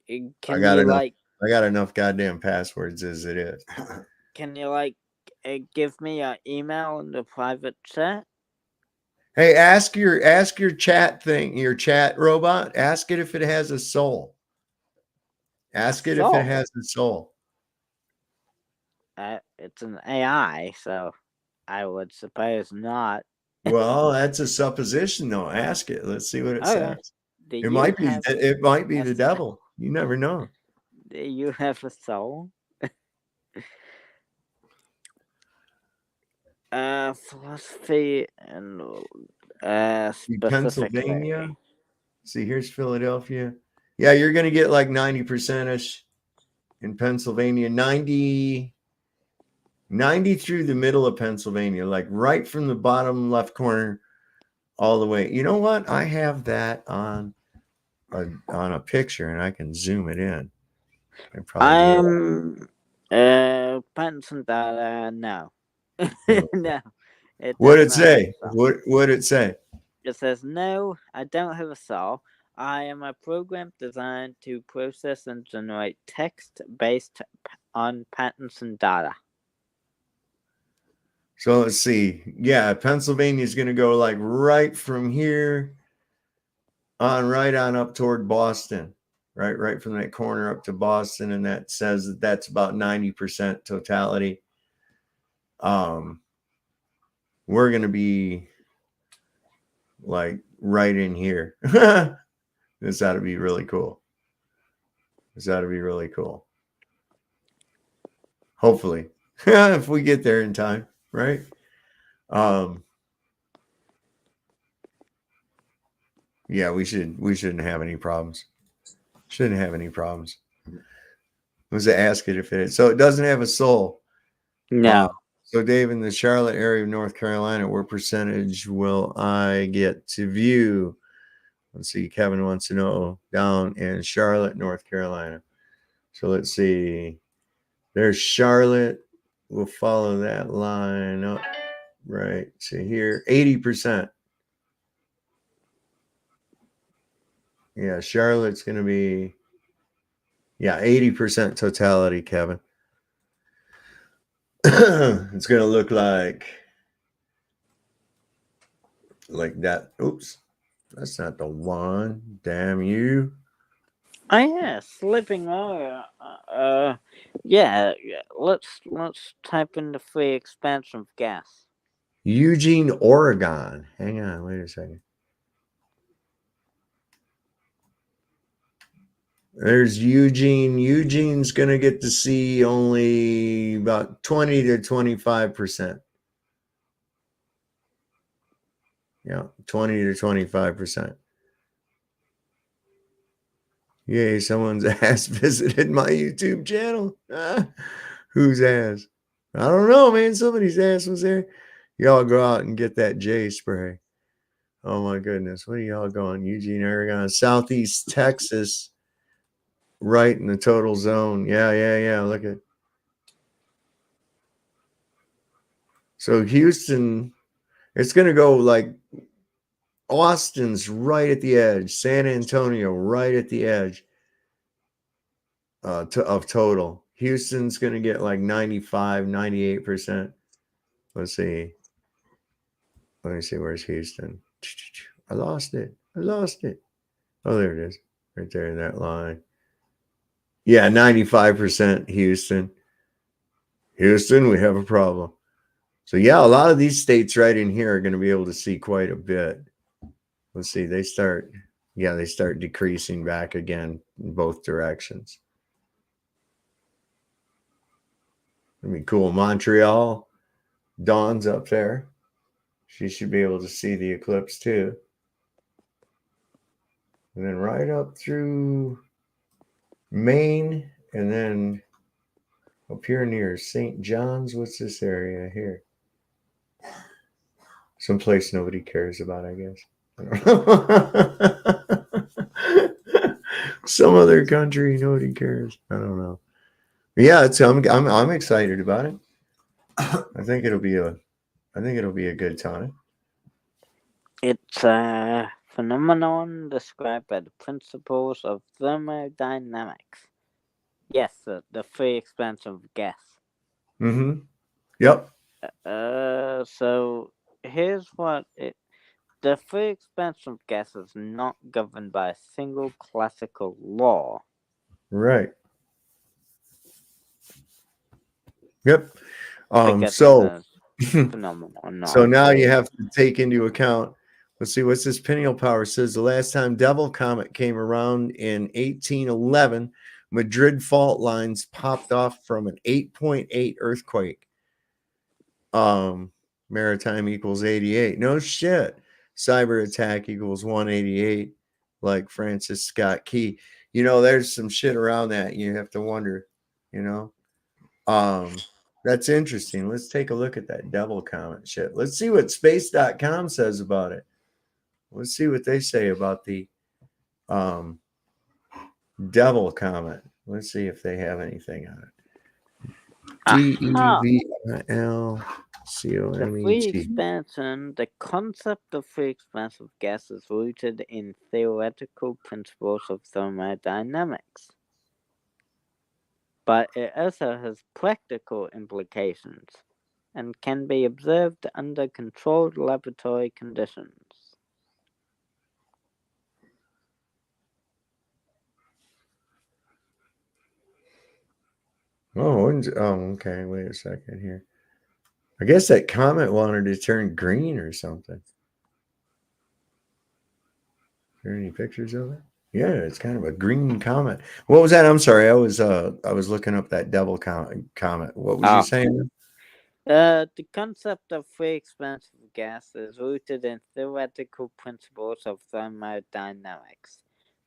can got you enough. like I got enough goddamn passwords as it is. can you like give me your email in the private chat? Hey, ask your chat thing, your chat robot. Ask it if it has a soul. Ask it if it So, has a soul. it's an AI, so I would suppose not. Well, that's a supposition, though. Ask it. Let's see what it Okay. says. Do It you might be. have It might be a the devil. You never know. do you have a soul? Philosophy and Pennsylvania. specifically. See, here's Philadelphia. Yeah, you're gonna get like 90% ish in Pennsylvania. 90 through the middle of Pennsylvania, like right from the bottom left corner all the way. You know what? I have that on a picture and I can zoom it in. I probably do it. I'm Benson data no. No. It What'd does it not have say? a soul. What'd it say? It says no, I don't have a soul. I am a program designed to process and generate text based on patterns and data. So let's see. Yeah, Pennsylvania is going to go like right from here right on up toward Boston. Right from that corner up to Boston, and that says that that's about 90% totality. We're going to be like right in here. This ought to be really cool. This ought to be really cool. Hopefully, if we get there in time, right? Yeah, we shouldn't have any problems. Shouldn't have any problems. Was to ask it if it is. So it doesn't have a soul. No. So Dave, in the Charlotte area of North Carolina, what percentage will I get to view? Let's see. Kevin wants to know down in Charlotte, North Carolina. So let's see. There's Charlotte. We'll follow that line up right to here. 80%. Yeah, Charlotte's going to be, 80% totality, Kevin. It's going to look like that. Oops. That's not the one. Damn you. Oh yeah, slipping over. Yeah. Let's type in the free expansion of gas. Eugene, Oregon. Hang on, wait a second. There's Eugene. Eugene's going to get to see only about 20 to 25%. Yeah, 20 to 25%. Yay, someone's ass visited my YouTube channel. Whose ass? I don't know, man. Somebody's ass was there. Y'all go out and get that J spray. Oh my goodness. What are y'all going? Eugene, Oregon, Southeast Texas. right in the total zone. Yeah. Look at. So Houston, it's going to go like Austin's right at the edge, San Antonio right at the edge of total. Houston's going to get like 95, 98%. Let's see. Let me see. Where's Houston? I lost it. Oh, there it is. Right there in that line. Yeah, 95% Houston. Houston, we have a problem. So, yeah, a lot of these states right in here are going to be able to see quite a bit. Let's see. They start decreasing back again in both directions. I mean, cool. Montreal, Dawn's up there. She should be able to see the eclipse too. And then right up through Maine, and then up here near St. John's. What's this area here? Someplace nobody cares about, I guess. I don't know. Some other country nobody cares. I don't know. Yeah, I'm excited about it. I think it'll be a good time. It's a phenomenon described by the principles of thermodynamics. Yes, the free expansion of gas. Mm-hmm. Yep. So here's what it. The free expansion of gas is not governed by a single classical law. Right. Yep. Because So it's a phenomenon, not so a now you law. have to take into account. Let's see what's this pineal power says. The last time Devil Comet came around in 1811, Madrid fault lines popped off from an 8.8 earthquake. Maritime equals 88. No shit. Cyber attack equals 188, like Francis Scott Key. There's some shit around that. You have to wonder, you know. That's interesting. Let's take a look at that Devil Comet shit. Let's see what space.com says about it. Let's see what they say about the Devil Comet. Let's see if they have anything on it. Aha! The free DEVILCOMET. expansion, the concept of free expansion of gas is rooted in theoretical principles of thermodynamics. But it also has practical implications and can be observed under controlled laboratory conditions. Oh, okay. Wait a second here. I guess that comet wanted to turn green or something. Are there any pictures of it? Yeah, it's kind of a green comet. What was that? I'm sorry. I was looking up that Devil comet. What was you saying? The concept of free expansion of gas is rooted in theoretical principles of thermodynamics,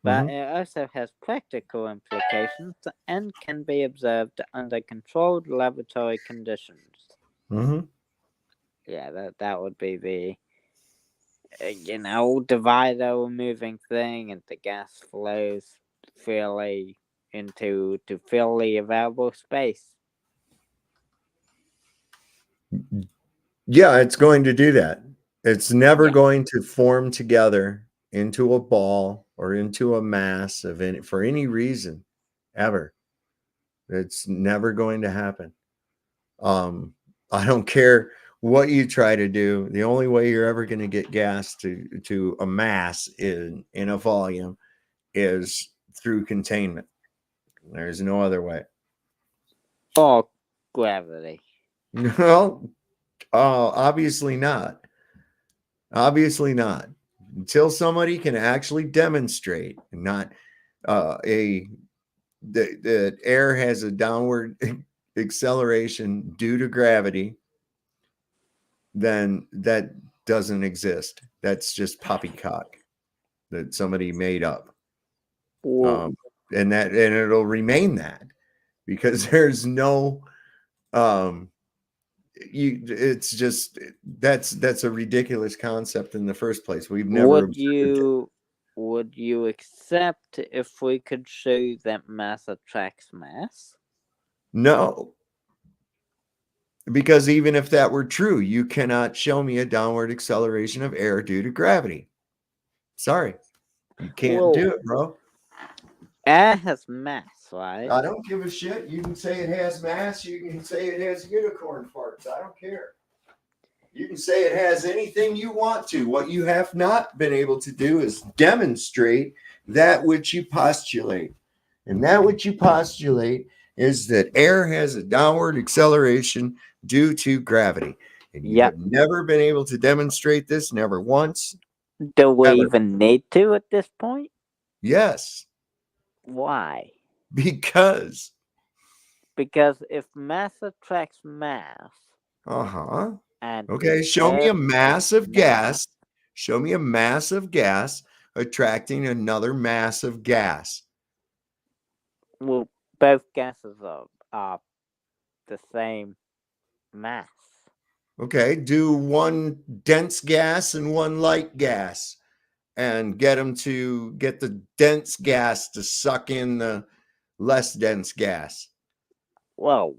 but Mm-hmm. it also has practical implications and can be observed under controlled laboratory conditions. Mm-hmm. Yeah, that would be the divider moving thing, and the gas flows freely to fill the available space. Yeah, it's going to do that. It's never Yeah. going to form together into a ball or into a mass for any reason ever. It's never going to happen. I don't care what you try to do. The only way you're ever going to get gas to a mass in a volume is through containment. There's no other way. Or gravity. Well, obviously not. Obviously not. Until somebody can actually demonstrate, not that air has a downward acceleration due to gravity, then that doesn't exist. That's just poppycock that somebody made up. Whoa. And it'll remain that because there's no it's just that's a ridiculous concept in the first place. We've never Would observed it. would you accept if we could show you that mass attracts mass? No, because even if that were true, you cannot show me a downward acceleration of air due to gravity. Sorry, you can't Well, do it, bro. air has mass, right? I don't give a shit. You can say it has mass. You can say it has unicorn farts. I don't care. You can say it has anything you want to. What you have not been able to do is demonstrate that which you postulate. And that which you postulate is that air has a downward acceleration due to gravity. And you Yep. have never been able to demonstrate this, never once, Do we ever. even need to at this point? Yes, Why? because. Because if mass attracts mass, Uh-huh. and Okay, the show me a Earth mass has of mass, gas. Show me a mass of gas attracting another mass of gas. well, both gases are the same mass. Okay, do one dense gas and one light gas and get the dense gas to suck in the less dense gas. Well,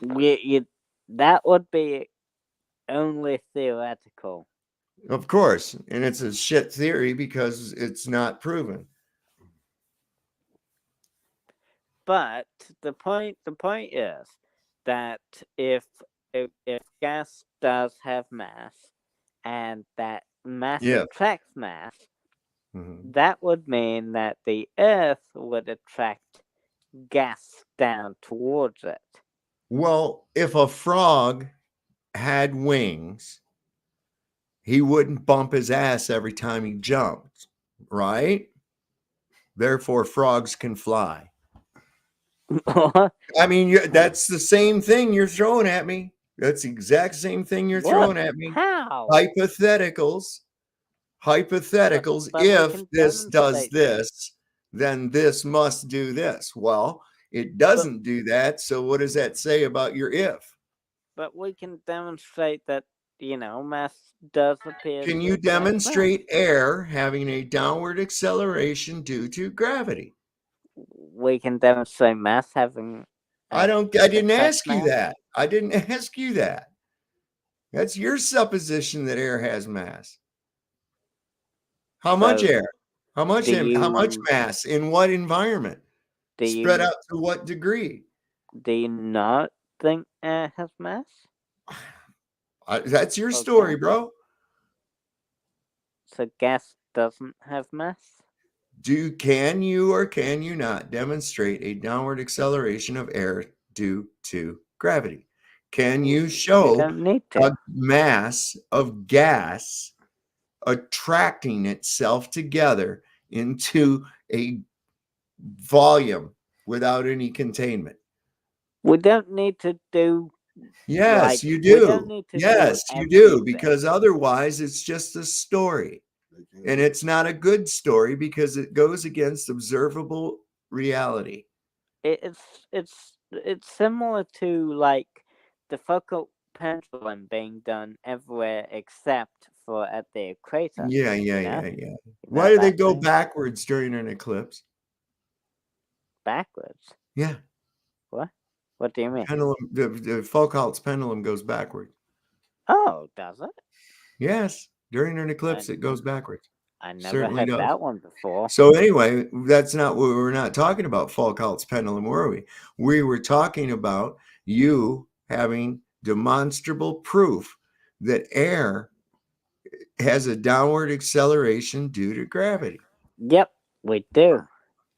that would be only theoretical. Of course, and it's a shit theory because it's not proven. But the point is that if gas does have mass and that mass Yeah. attracts mass, Mhm. that would mean that the Earth would attract gas down towards it. Well, if a frog had wings, he wouldn't bump his ass every time he jumped, right? Therefore, frogs can fly. I mean, that's the same thing you're throwing at me. That's the exact same thing you're What? throwing at me. How? Hypotheticals. Hypotheticals. But we If can this does demonstrate that. this, then this must do this. Well, it But doesn't do that. So, what does that say about your if? but we can demonstrate that mass does appear Can to you attract mass. demonstrate air having a downward acceleration due to gravity? We can demonstrate mass having I uh, don't, I didn't attract ask you mass. that. I didn't ask you that. That's your supposition that air has mass. How much So air? How much, do how much you mass in what environment? do Spread you out to what degree? do you not think air has mass? That's your story, Okay. bro. So gas doesn't have mass? Can you or can you not demonstrate a downward acceleration of air due to gravity? Can you We show don't need a to. mass of gas attracting itself together into a volume without any containment? We don't need to do Yes, you we don't do. need to do Yes, you do, everything. because otherwise it's just a story. And it's not a good story because it goes against observable reality. It's similar to like the focal pendulum being done everywhere except for at the equator. Yeah, yeah, You know, yeah, yeah. you Why know do they that go thing backwards during an eclipse? backwards. Yeah, What? What do you mean? the Foucault's pendulum goes backwards. Oh, does it? Yes, during an I eclipse it goes backwards. I never Certainly heard does. that one before. So anyway, that's not what we're not talking about Foucault's pendulum, were we? We were talking about you having demonstrable proof that air has a downward acceleration due to gravity. Yep, we do.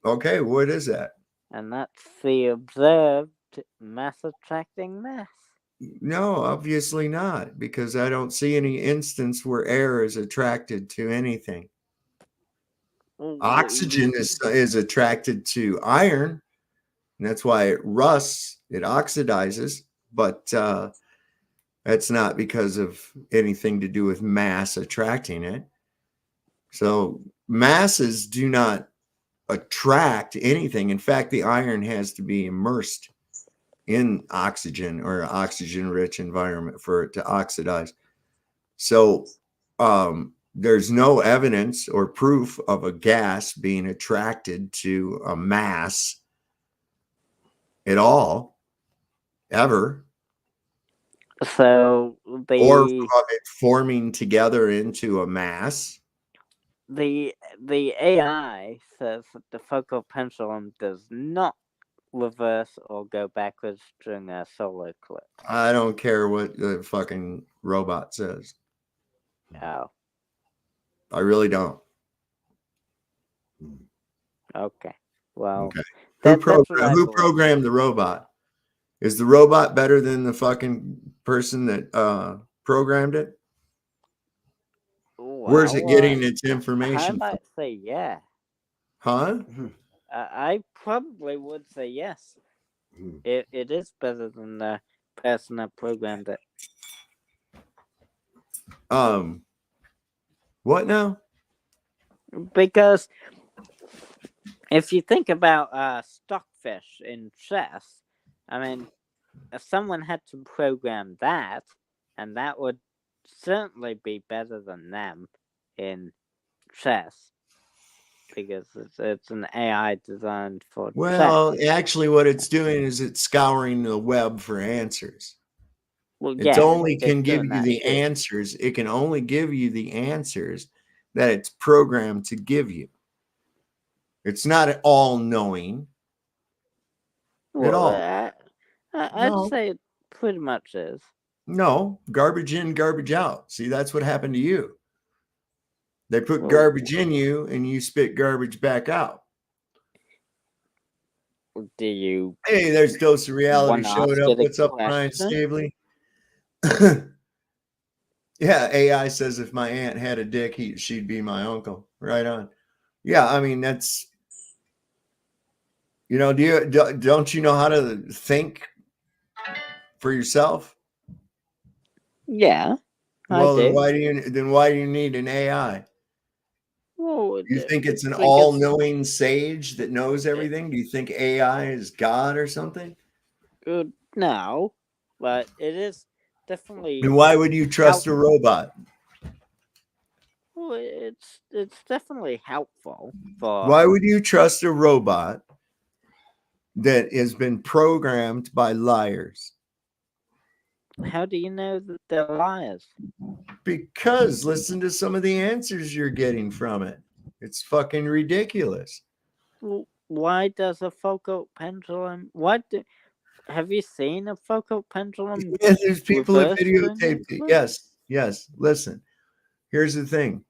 Okay, what is that? And that's the observed mass attracting mass. No, obviously not, because I don't see any instance where air is attracted to anything. Oxygen is attracted to iron, and that's why it rusts, it oxidizes, but that's not because of anything to do with mass attracting it. So masses do not attract anything. In fact, the iron has to be immersed in oxygen or oxygen rich environment for it to oxidize. So there's no evidence or proof of a gas being attracted to a mass at all, ever, So or of the it forming together into a mass. the AI says that the focal pendulum does not reverse or go backwards during a solar eclipse. I don't care what the fucking robot says. Oh, I really don't. okay. Well, Okay. that's what I Who believe. programmed the robot? Is the robot better than the fucking person that programmed it? Where's it Well, getting its I information from? might say yeah. Huh? I probably would say yes. It is better than the person that programmed it. What now? Because if you think about stockfish in chess, I mean, if someone had to program that, and that would certainly be better than them in chess because it's an AI designed for chess. Well, actually, what it's doing is it's scouring the web for answers. Well, It yeah, only it's can give doing you that the too. answers. It can only give you the answers that it's programmed to give you. It's not all knowing at Well, all. I'd No, say it pretty much is. no, garbage in, garbage out. See, that's what happened to you. They put Well, garbage in you and you spit garbage back out. do you Hey, there's Dose of Reality want to showing ask up. it a What's up, Ryan question? Stavely? Yeah, AI says if my aunt had a dick, she'd be my uncle. Right on. Yeah, I mean that's don't you know how to think for yourself? Yeah, I Well, then do. why do you need an AI? Well, You think it's an because all-knowing sage that knows everything? Do you think AI is God or something? no, but it is definitely Then why would you trust help. a robot? Well, it's definitely helpful for. Why would you trust a robot that has been programmed by liars? How do you know that they're liars? Because listen to some of the answers you're getting from it. It's fucking ridiculous. Well, why does a focal pendulum? Have you seen a focal pendulum Yeah, there's people that reverse during an videotaped it. eclipse? Yes, yes. Listen, here's the thing.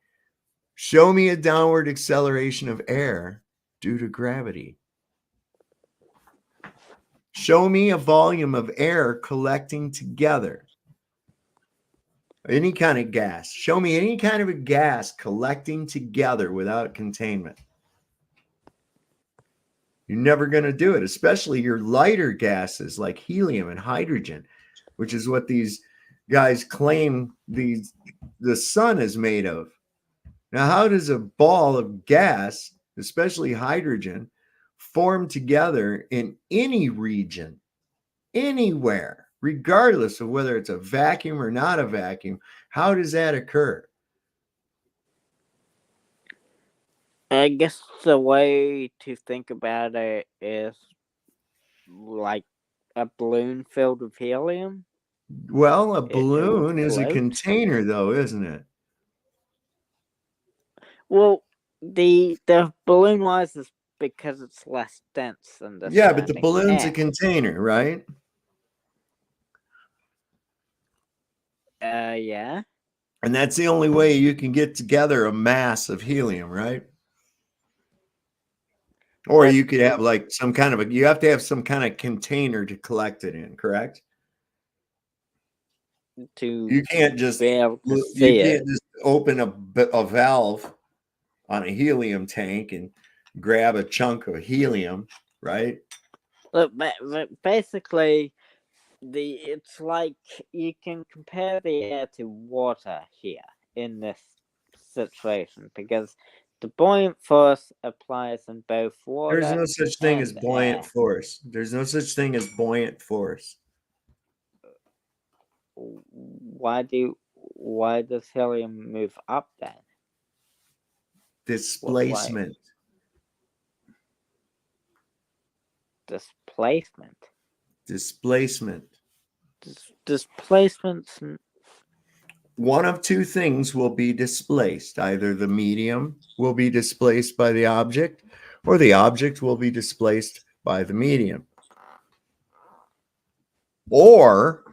Show me a downward acceleration of air due to gravity. Show me a volume of air collecting together. Any kind of gas. Show me any kind of a gas collecting together without containment. You're never going to do it, especially your lighter gases like helium and hydrogen, which is what these guys claim the sun is made of. Now, how does a ball of gas, especially hydrogen, form together in any region, anywhere, regardless of whether it's a vacuum or not a vacuum? How does that occur? I guess the way to think about it is like a balloon filled with helium. Well, a It would balloon is a float. container, though, isn't it? Well, the balloon rises because it's less dense than the Yeah, but the surrounding balloon's a air. container, right? Yeah. And that's the only way you can get together a mass of helium, right? Or But you could have like some kind of you have to have some kind of container to collect it in, correct? to You can't just be able to see it. open a valve on a helium tank and grab a chunk of helium, right? Look, basically, it's like you can compare the air to water here in this situation because the buoyant force applies in both There's water no such thing as and buoyant air. force. There's no such thing as buoyant force. Why does helium move up then? Displacement. Displacement. Displacement. Displacements. One of two things will be displaced. Either the medium will be displaced by the object, or the object will be displaced by the medium. Or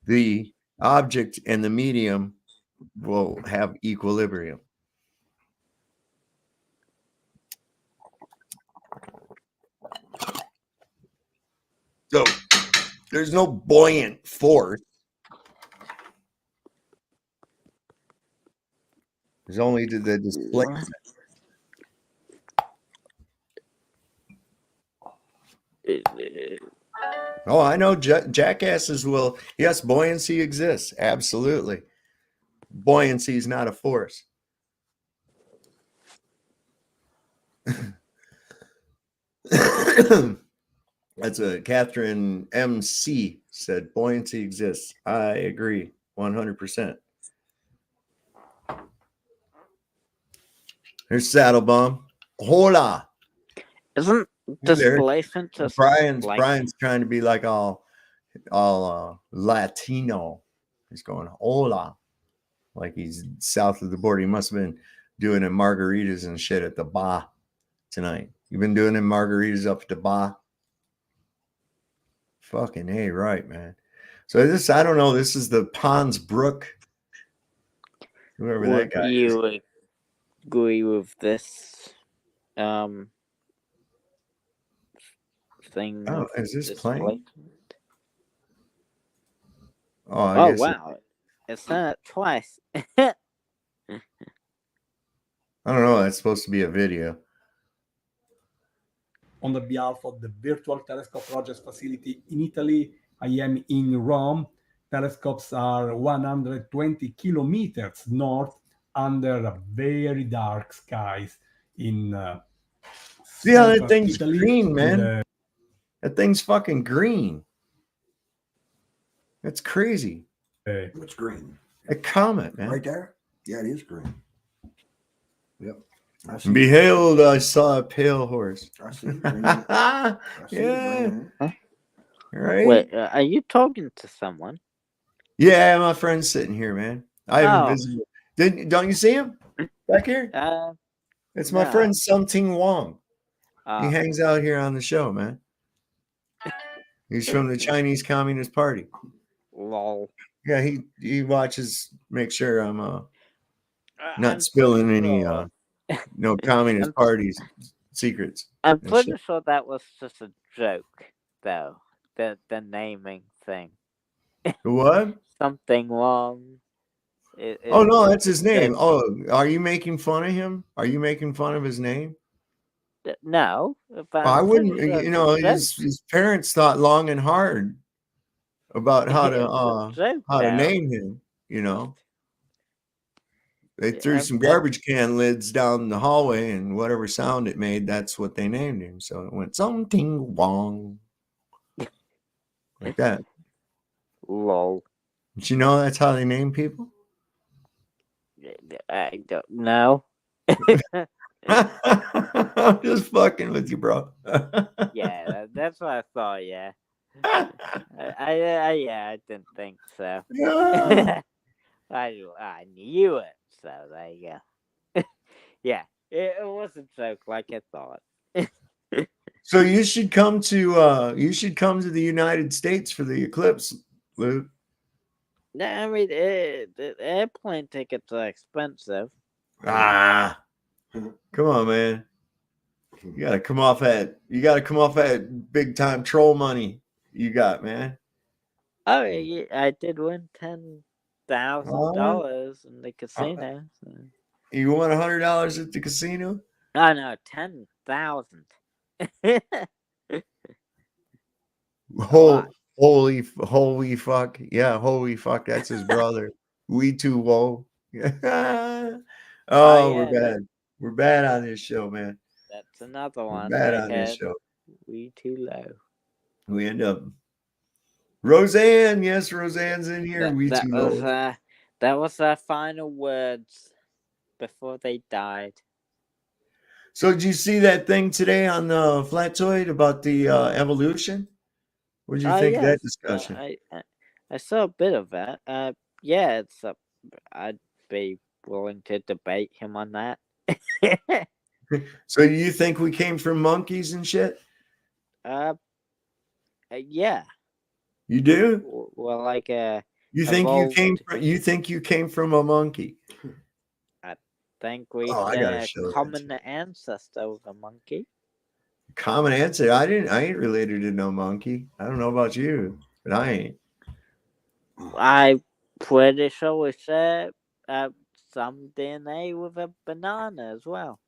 the object and the medium will have equilibrium. So there's no buoyant force. There's only the displacement. Oh, I know jackasses will. Yes, buoyancy exists. Absolutely. Buoyancy is not a force. That's a Catherine MC said buoyancy exists. I agree 100%. Here's Saddle Bomb. Hola. Isn't displacement just Brian's like Brian's trying to be like all Latino. He's going hola, like he's south of the border. He must have been doing it margaritas and shit at the bar tonight. You've been doing it margaritas up at the bar. Fucking A, right, man. So this, I don't know. This is the Pons Brook, whoever that guy is. you agree with this thing? Oh, of is this playing? displacement? Oh, I guess wow. It's done it twice. I don't know. That's supposed to be a video. On the behalf of the Virtual Telescope Project facility in Italy, I am in Rome. Telescopes are 120 kilometers north under very dark skies in Yeah, that central thing's Italy. green, man. That thing's fucking green. That's crazy. It's green. A comet, man. Right there? Yeah, it is green. Yep. I see. Behold, I saw a pale horse. I see it green. I see Yeah. it green. Right? Wait, are you talking to someone? Yeah, my friend's sitting here, man. I haven't Oh. visited. Don't you see him back here? It's my no. friend Something Wong. He Uh, hangs out here on the show, man. He's from the Chinese Communist Party. lol. Yeah, he watches, make sure I'm I'm not spilling any sure- no Communist Party's secrets. I'm and pretty shit. sure that was just a joke, though. The naming thing. What? Something wrong. Oh no, that's his name. that- Oh, are you making fun of him? Are you making fun of his name? No, but I I'm wouldn't. pretty sure You know, it's a his parents thought long and hard about how It's a joke, to though. name him. You know, they threw Yeah, some but- garbage can lids down the hallway, and whatever sound it made, that's what they named him. So it went something wrong, like that. Lol. Did you know that's how they name people? I don't know. I'm just fucking with you, bro. Yeah, that's what I thought. Yeah, I didn't think so. Yeah. I knew it. So there you go. Yeah, it was a joke, like I thought. So you should come to the United States for the eclipse, Luke. No, I mean, the airplane tickets are expensive. Ah, come on, man. You gotta come off that big time troll money you got, man. Oh, yeah, I did win $10,000 in the casino. So. You won $100 at the casino. Oh no, 10,000. Holy fuck! Yeah, holy fuck! That's his brother. We too whoa. Oh, yeah, we're bad. We're bad on this show, man. That's another one. We're bad I on this had. show. We too low. We end up. Roseanne, yes, Roseanne's in here. We That too was low. that was our final words. before they died. So did you see that thing today on the Flatoid about the evolution? What did you think of that Yes, discussion? I saw a bit of that. Yeah, I'd be willing to debate him on that. So you think we came from monkeys and shit? uh, yeah. You do? Well, like You think evolved. you think you came from a monkey? I think we Oh, I gotta share a show that to common you. ancestor with a monkey. Common answer. I ain't related to no monkey. I don't know about you, but I ain't. I pretty sure we share some DNA with a banana as well,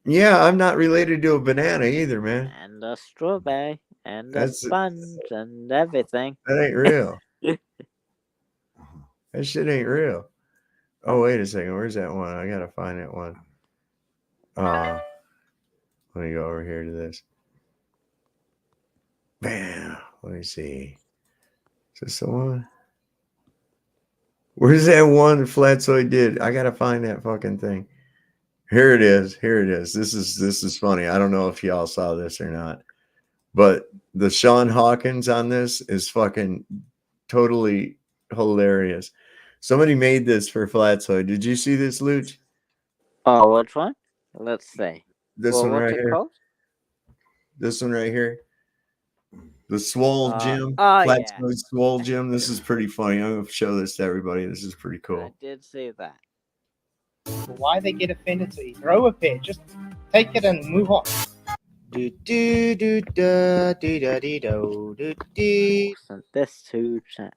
Yeah, I'm not related to a banana either, man. and a strawberry, and a That's sponge, and everything. that ain't real. That shit ain't real. Oh, wait a second. Where's that one? I gotta find that one. Let me go over here to this. Bam. Let me see. Is this the one? Where's that one Flatsoy did? I gotta find that fucking thing. Here it is. Here it is. This is funny. I don't know if y'all saw this or not, but the Sean Hawkins on this is fucking totally hilarious. Somebody made this for Flatsoy. Did you see this, Luch? Oh, which one? Let's see. This Well, one what's right it here. called? This one right here. The Swole Gym. Oh yeah, Flatsoy Swole Gym. This is pretty funny. I'm gonna show this to everybody. This is pretty I cool. did see that. Why they get offended? So you throw a pair, just take it and move on. Sent this to chat.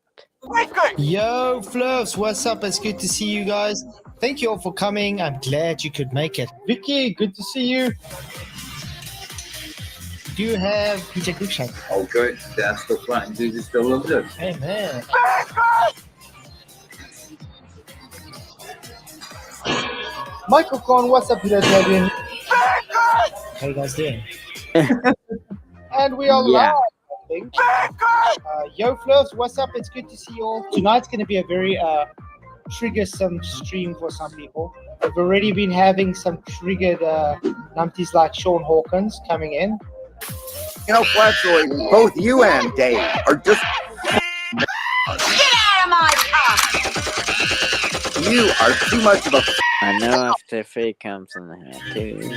Yo, Fluffs, what's up? It's good to see you guys. Thank you all for coming. I'm glad you could make it. Vicky, good to see you. Do you have PJ Cruikshank? Oh, good. That's the front. Dude, it's still love it. Hey, man. Michael Con, what's up, Peter Dragon? How you guys doing? And we are Yeah. live, I think. Yo, Fluffs, what's up? It's good to see you all. Tonight's going to be a very triggersome stream for some people. We've already been having some triggered numpties like Sean Hawkins coming in. You know, Flatsoy, both you and Dave are just. Get out of my pocket! You are too much of a. I know after Faye comes in here too.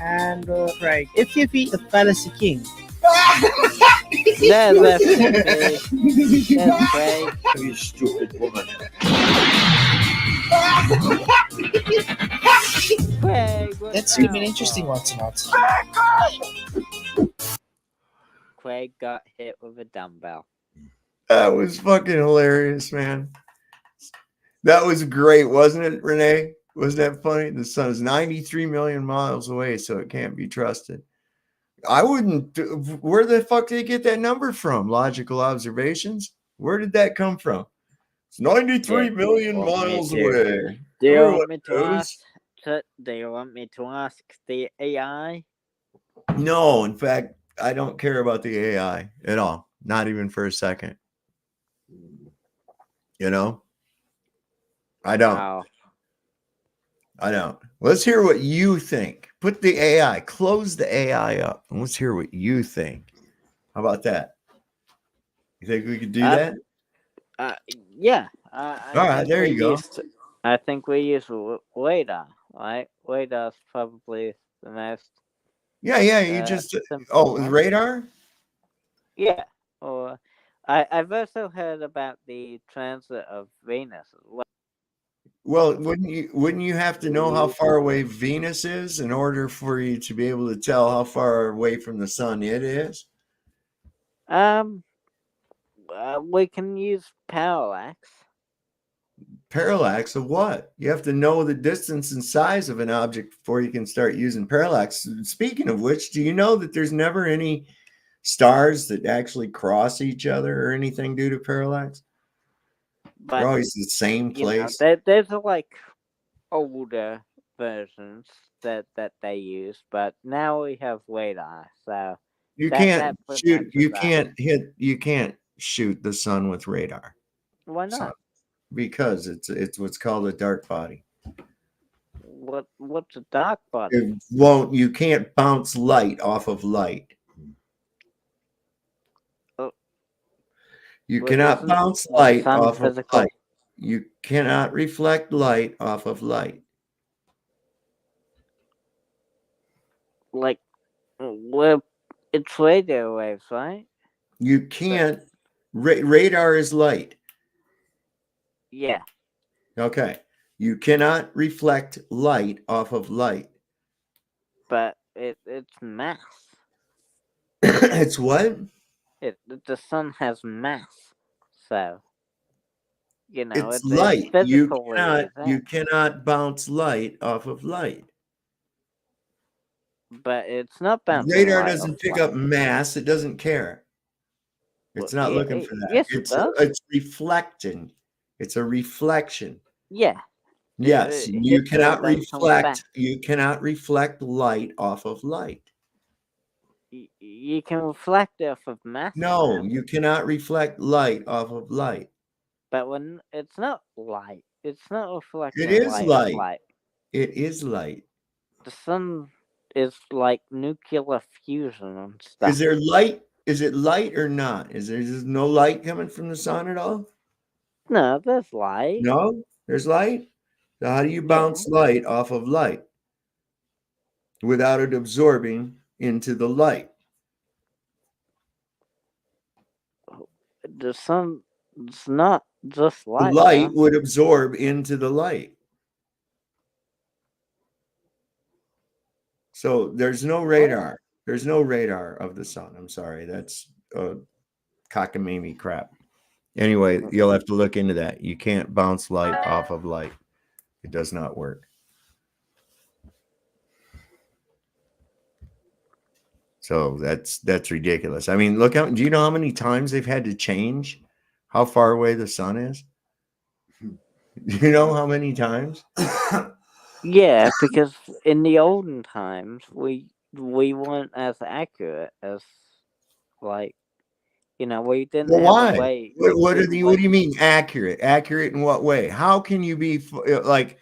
And Craig, if you be a fallacy king. There's Faye. There's Faye. You stupid woman. Craig, That's going to be an interesting one tonight. Craig got hit with a dumbbell. That was fucking hilarious, man. That was great, wasn't it, Renee? Wasn't that funny? The sun is 93 million miles away, so it can't be trusted. I wouldn't. Where the fuck did they get that number from? Logical observations? Where did that come from? It's 93 million miles away. Do you Everyone want me to knows. ask? Do you want me to ask the AI? No, in fact, I don't care about the AI at all. Not even for a second. You know? I don't. Oh, I don't. Let's hear what you think. Put the AI, close the AI up, and let's hear what you think. How about that? You think we could do that? yeah. All right, there you go. I think we use radar, right? Radar's probably the most. Yeah. You just simple one. radar. Yeah. Or I've also heard about the transit of Venus as well. Well, wouldn't you have to know how far away Venus is in order for you to be able to tell how far away from the sun it is? We can use parallax. Parallax of what? You have to know the distance and size of an object before you can start using parallax. Speaking of which, do you know that there's never any stars that actually cross each other or anything due to parallax? But they're always the same place. There's like older versions that they use, but now we have radar, so You can't shoot the sun with radar. Why sun not? because it's what's called a dark body. What's a dark body? It won't. You can't bounce light off of light. Oh, You but cannot isn't bounce the light sun off of light. physical? You cannot reflect light off of light. Like, well, it's radio waves, right? You can't. Radar is light. Yeah, Okay. You cannot reflect light off of light. but it's mass. It's what? The sun has mass, so It's it's light. physically You there, cannot bounce light off of light. but it's not bouncing Radar light off doesn't pick light. up mass. It doesn't care. Well, It's not yeah, looking for that. yes, it does. It's reflecting. It's a reflection. Yeah, Yes, it hits it and comes back. you cannot reflect light off of light. You can reflect off of mass, No, man, you cannot reflect light off of light. but when it's not light, it's not It reflecting is light off light. light. It is light. The sun is like nuclear fusion and Is stuff. there light? Is it light or not? Is there just no light coming from the sun at all? No, there's light. No, there's light. So how do you Yeah, bounce light off of light without it absorbing into the light? the sun it's not just The light, light man. would absorb into the light. So there's no radar. There's no radar of the sun. I'm sorry. That's cockamamie crap. Anyway, you'll have to look into that. You can't bounce light off of light. It does not work. So that's ridiculous. I mean, look out. Do you know how many times they've had to change how far away the sun is? Do you know how many times? Yeah, because in the olden times we weren't as accurate as like we didn't Well, have a why? way we What didn't what do like you mean accurate? Accurate in what way? How can you be like?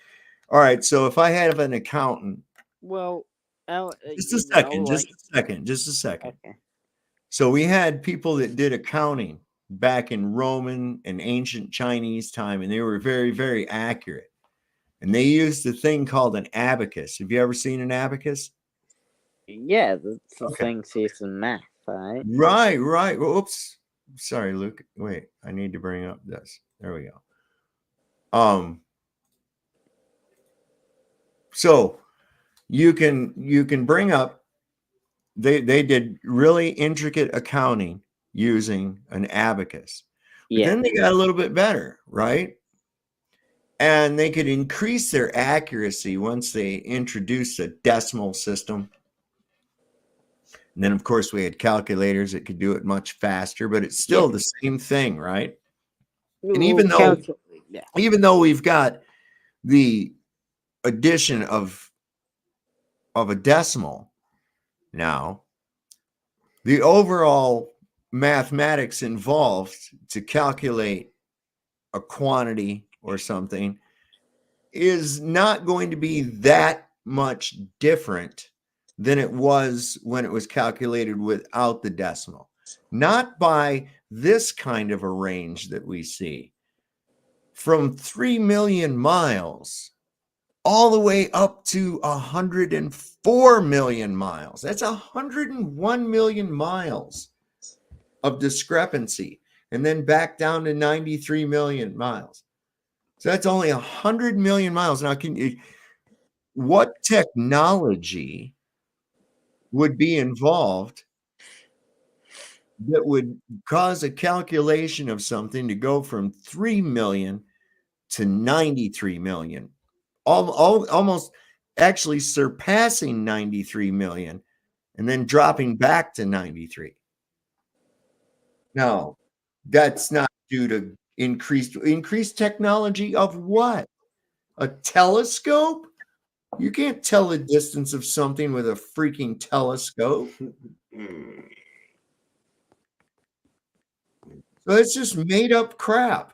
All right, so if I have an accountant, well just a second, just a second. okay. So we had people that did accounting back in Roman and ancient Chinese time, and they were very, very accurate. And they used a thing called an abacus. Have you ever seen an abacus? Yeah, that's the Okay. thing she's in math, right? Right. Oops. Sorry, Luke. Wait, I need to bring up this. There we go. So you can bring up they did really intricate accounting using an abacus. But Yeah. then they got a little bit better, right? And they could increase their accuracy once they introduced a decimal system. And then, of course, we had calculators that could do it much faster, but it's still the same thing, right? And even though we've got the addition of a decimal now, the overall mathematics involved to calculate a quantity or something is not going to be that much different than it was when it was calculated without the decimal. Not by this kind of a range that we see. From 3 million miles all the way up to 104 million miles. That's 101 million miles of discrepancy. And then back down to 93 million miles. So that's only 100 million miles. Now, what technology would be involved that would cause a calculation of something to go from 3 million to 93 million? Almost actually surpassing 93 million and then dropping back to 93. No, that's not due to increased technology of what? A telescope? You can't tell the distance of something with a freaking telescope. So it's just made up crap.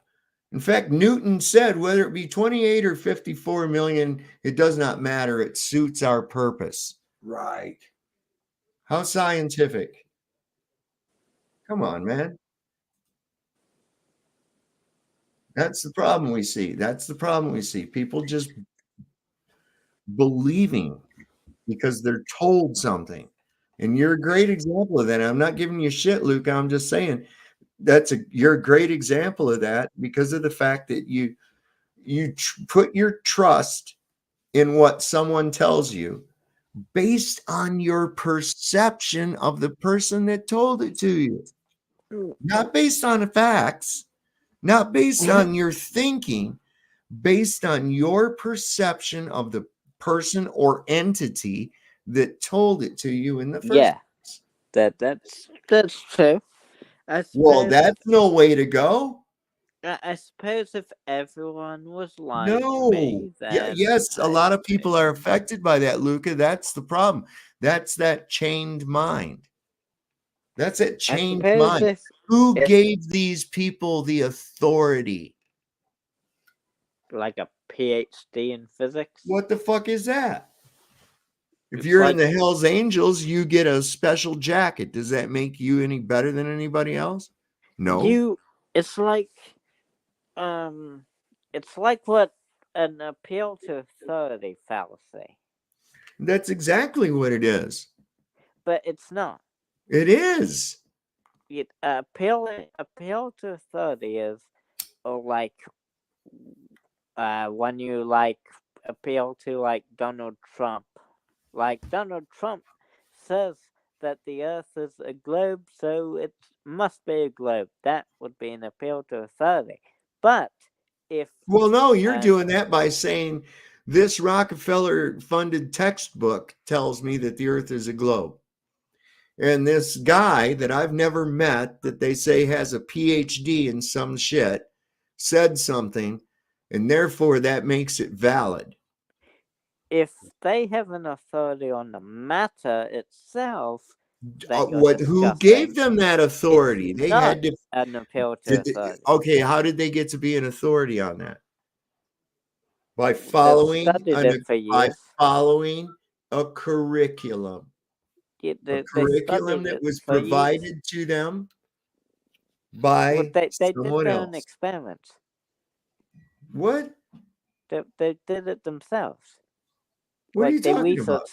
In fact, Newton said whether it be 28 or 54 million, it does not matter. It suits our purpose. Right. How scientific. Come on, man. That's the problem we see. That's the problem we see. People just believing because they're told something. And you're a great example of that. I'm not giving you shit, Luke. I'm just saying you're a great example of that because of the fact that you put your trust in what someone tells you based on your perception of the person that told it to you, not based on the facts, not based on your thinking, based on your perception of the person or entity that told it to you in the first Yeah, place. that's true. I Well, suppose that's no way to go. I suppose if everyone was like No. me, Yeah, then yes, a I lot of people are think affected by that, Luca. That's the problem. That's that chained mind. That's that I chained suppose mind. Who if gave these people the authority? like a PhD in physics, What the fuck is that? If it's you're in like the Hells Angels, you get a special jacket. Does that make you any better than anybody else? No. you. It's um, it's like what an appeal to authority fallacy, That's exactly what it is. but it's not. It is. It appeal to authority is like when you like appeal to like Donald Trump. Like Donald Trump says that the Earth is a globe, so it must be a globe. That would be an appeal to authority. But if Well, no, you're uh, doing that by saying this Rockefeller funded textbook tells me that the earth is a globe. And this guy that I've never met that they say has a PhD in some shit said something, and therefore that makes it valid. if they have an authority on the matter itself that you're Who gave discussing, them that it's authority? They not had to. an appeal to authority. Okay, how did they get to be an authority on that? By They've following studied it for by years. following a curriculum. A They curriculum studied that it was for years. provided to them Well, by they did someone their own else. experiments. What? They did it themselves. What are you Like talking about?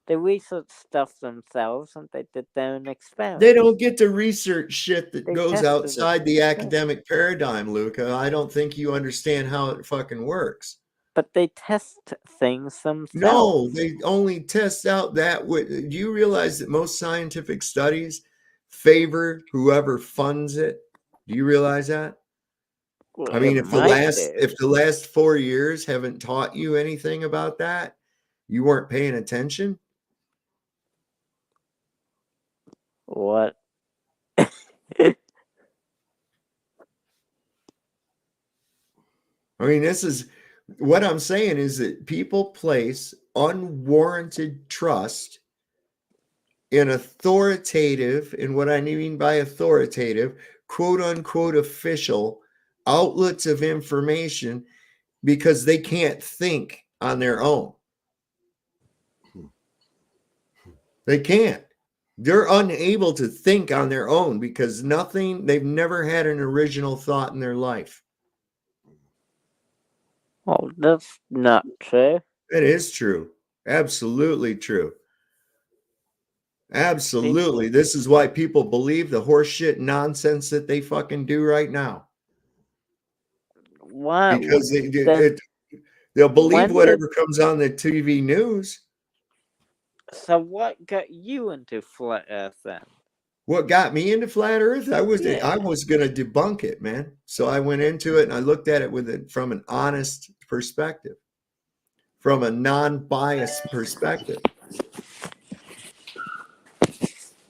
they researched stuff themselves and they did their own They experiments. don't get to research shit that They goes tested it outside the themselves. academic paradigm, Luca. I don't think you understand how it fucking works. But they test things No, themselves. they only test out that. Do you realize that most scientific studies favor whoever funds it? Do you realize that? Well, I it mean, might do. if the last 4 years haven't taught you anything about that, you weren't paying attention. What? I mean, this is what I'm saying is that people place unwarranted trust in authoritative, and what I mean by authoritative, quote unquote, official outlets of information because they can't think on their own. They can't. They're unable to think on their own because they've never had an original thought in their life. Well, that's not true. It is true. Absolutely true. People. Absolutely. This is why people believe the horseshit nonsense that they fucking do right now. Why? Because Then they'll believe when did? whatever comes on the TV news. So what got you into flat Earth then? What got me into flat Earth? I was Yeah. going to debunk it, man. So I went into it and I looked at it from an honest perspective, from a non-biased perspective.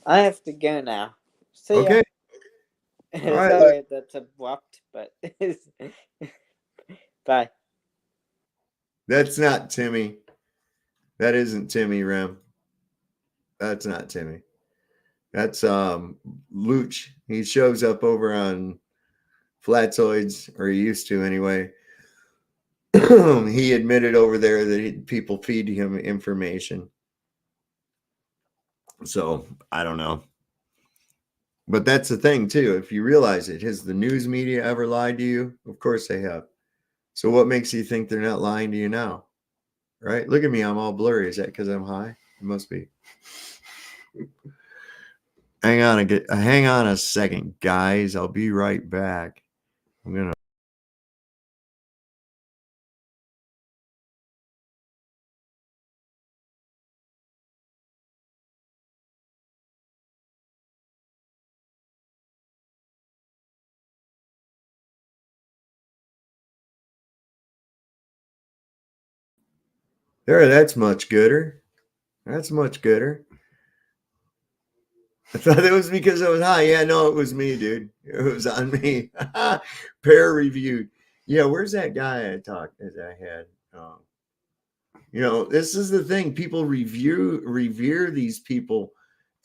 I have to go now. See ya. Okay. All right. Sorry, that's abrupt, but bye. That's not Timmy. That isn't Timmy, Rem. That's not Timmy. That's Luch. He shows up over on flatoids, or he used to anyway. He admitted over there that people feed him information. So I don't know. But that's the thing, too. If you realize it, has the news media ever lied to you? Of course they have. So what makes you think they're not lying to you now? Right? Look at me. I'm all blurry. Is that because I'm high? It must be. Hang on a second, guys. I'll be right back. I'm going to. There, that's much gooder. That's much gooder. I thought it was because I was high. Yeah, no, it was me, dude. It was on me. Peer reviewed. Yeah, where's that guy I talked as I had? This is the thing. People revere these people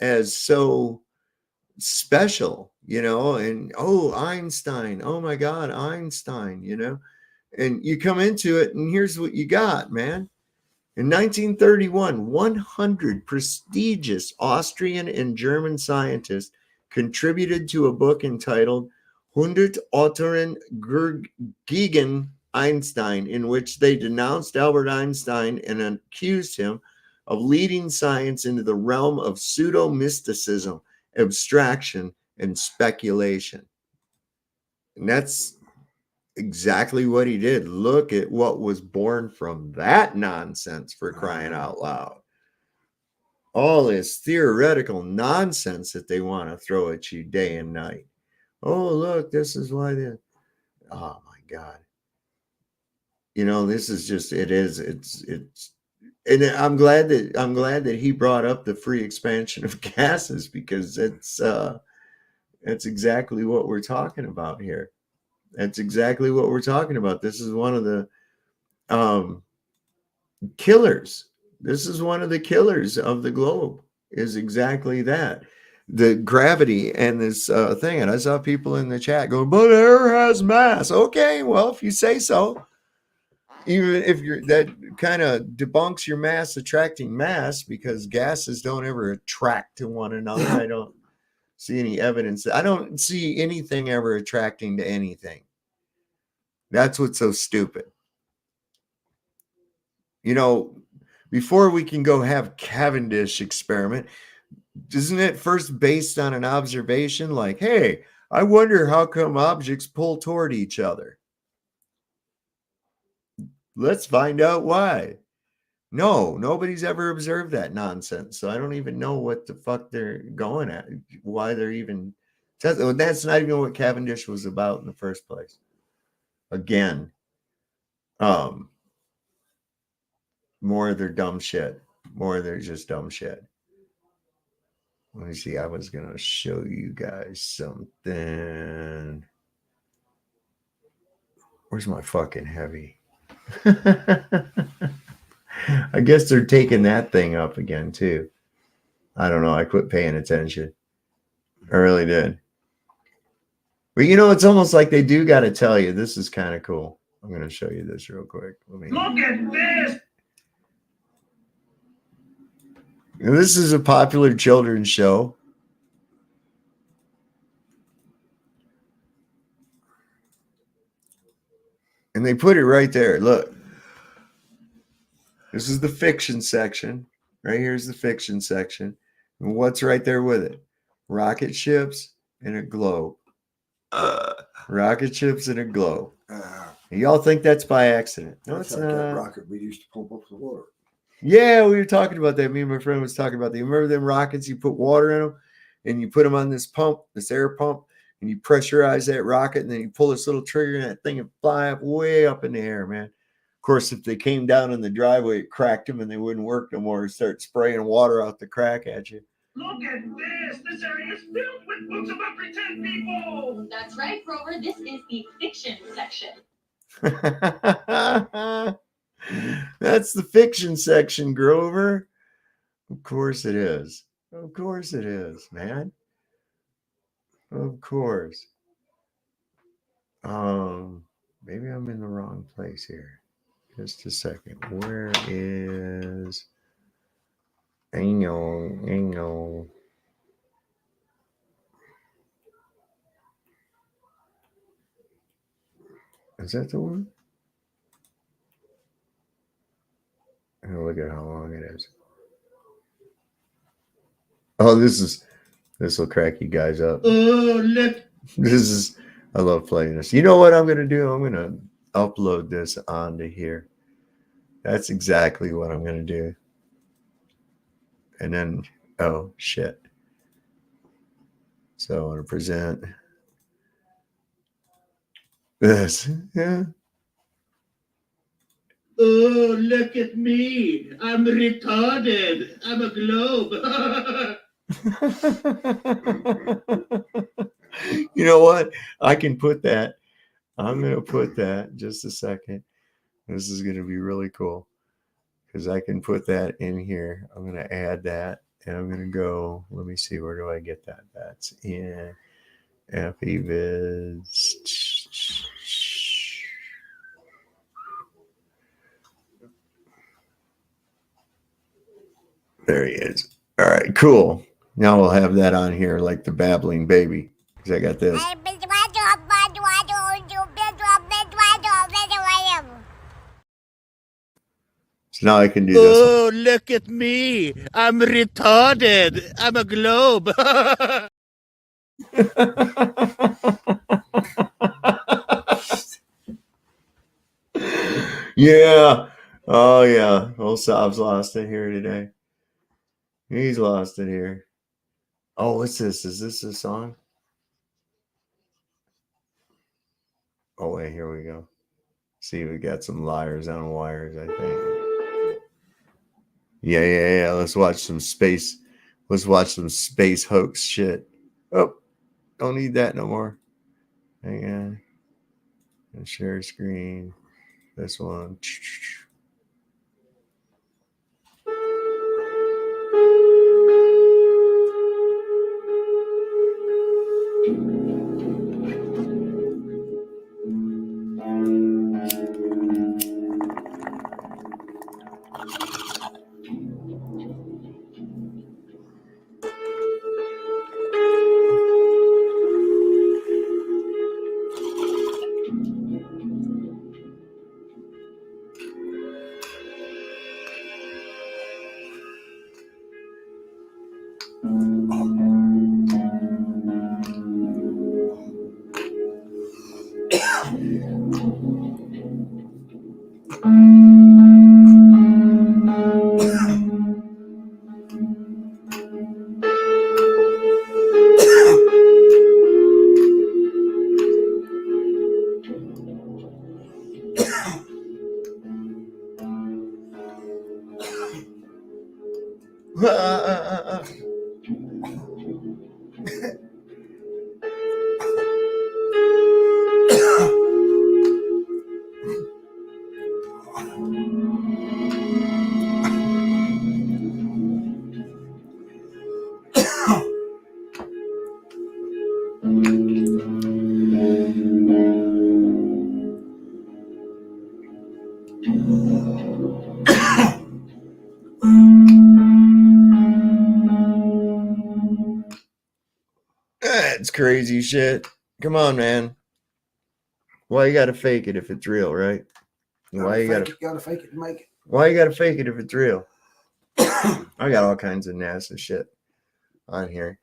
as so special, and Einstein. Oh my God, Einstein, and you come into it, and here's what you got, man. In 1931, 100 prestigious Austrian and German scientists contributed to a book entitled 100 Autoren gegen Einstein, in which they denounced Albert Einstein and accused him of leading science into the realm of pseudo-mysticism, abstraction, and speculation. And that's exactly what he did. Look at what was born from that nonsense, for crying out loud. All this theoretical nonsense that they want to throw at you day and night. Oh, look, this is why oh my God. This is just, it's and I'm glad that he brought up the free expansion of gases, because that's exactly what we're talking about here. That's exactly what we're talking about. This is one of the killers. This is one of the killers of the globe, is exactly that. The gravity and this thing. And I saw people in the chat going, but air has mass. Okay, well, if you say so. Even if that kind of debunks your mass attracting mass, because gases don't ever attract to one another. I don't see any evidence. I don't see anything ever attracting to anything. That's what's so stupid. Before we can go have Cavendish experiment, isn't it first based on an observation like, hey, I wonder how come objects pull toward each other? Let's find out why. No, nobody's ever observed that nonsense. So I don't even know what the fuck they're going at, why they're even. That's not even what Cavendish was about in the first place. Again, more of their dumb shit. More of their just dumb shit. Let me see. I was going to show you guys something. Where's my fucking heavy? I guess they're taking that thing up again, too. I don't know. I quit paying attention. I really did. But it's almost like they do got to tell you. This is kind of cool. I'm going to show you this real quick. Look at this. This is a popular children's show. And they put it right there. Look. This is the fiction section. Right here's the fiction section. And what's right there with it? Rocket ships and a globe. Rocket ships and a globe. Y'all think that's by accident? No, it's not. That rocket we used to pump up the water. Yeah, we were talking about that. Me and my friend was talking about that. You remember them rockets? You put water in them, and you put them on this pump, this air pump, and you pressurize that rocket, and then you pull this little trigger, and that thing would fly up way up in the air, man. Of course, if they came down in the driveway, it cracked them, and they wouldn't work no more. Start spraying water out the crack at you. Look at this! This area is filled with books about pretend people! That's right, Grover. This is the fiction section. That's the fiction section, Grover. Of course it is. Of course it is, man. Of course. Maybe I'm in the wrong place here. Just a second. Where is Angle? Is that the one? Oh, look at how long it is. Oh, this will crack you guys up. Oh, look. I love playing this. You know what I'm gonna do? I'm gonna upload this onto here. That's exactly what I'm gonna do. And then, oh shit. So I want to present this. Yeah. Oh, look at me. I'm retarded. I'm a globe. You know what? I can put that. I'm going to put that just a second. This is going to be really cool because I can put that in here. I'm going to add that and I'm going to go. Let me see. Where do I get that? That's in FEViz. There he is. All right, cool. Now we'll have that on here like the babbling baby. Because I got this. So now I can do this. Oh, look at me. I'm retarded. I'm a globe. Yeah. Oh, yeah. Old Sob's lost it here today. He's lost it here. Oh, what's this? Is this a song? Oh, wait, here we go. See, we got some liars on wires, I think. Yeah. Let's watch some space. Let's watch some space hoax shit. Oh, don't need that no more. Hang on. And share screen. This one. That's crazy shit. Come on, man. Why you gotta fake it if it's real, right? Why you gotta fake it to make it? Why you gotta fake it if it's real? I got all kinds of NASA shit on here.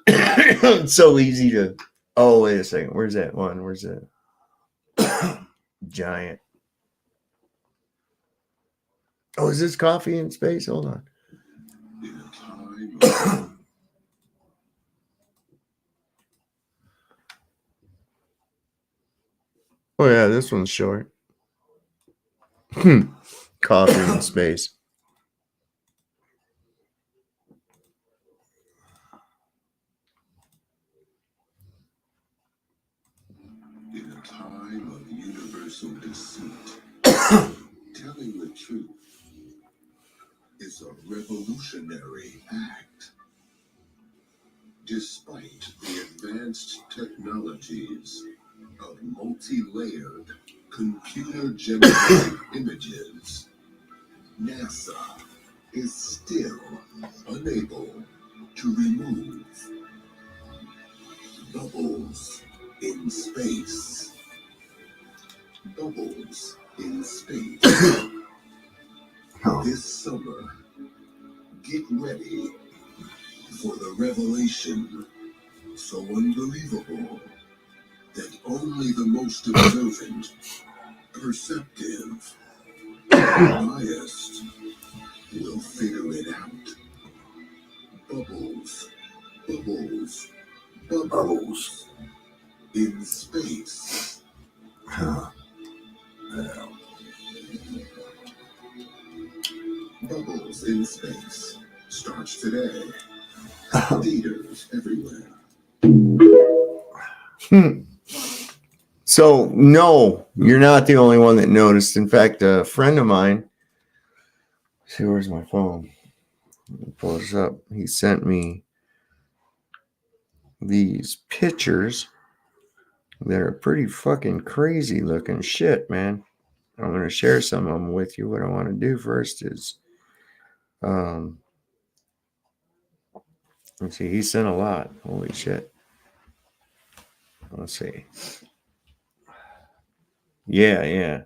It's so easy to. Oh, wait a second. Where's that one? Where's that? Giant. Oh, is this coffee in space? Hold on. Oh, yeah, this one's short. Coffee in space. In a time of universal deceit, telling the truth is a revolutionary act. Despite the advanced technologies of multi-layered, computer-generated images, NASA is still unable to remove bubbles in space. Bubbles in space. This summer, get ready for the revelation so unbelievable that only the most observant, perceptive, biased will figure it out. Bubbles, bubbles, bubbles in space. Bubbles in Space starts today. Theaters everywhere. So, no, you're not the only one that noticed. In fact, a friend of mine, see, where's my phone? Pull this up. He sent me these pictures that are pretty fucking crazy looking shit, man. I'm going to share some of them with you. What I want to do first is, let's see, he sent a lot. Holy shit. Let's see. Yeah.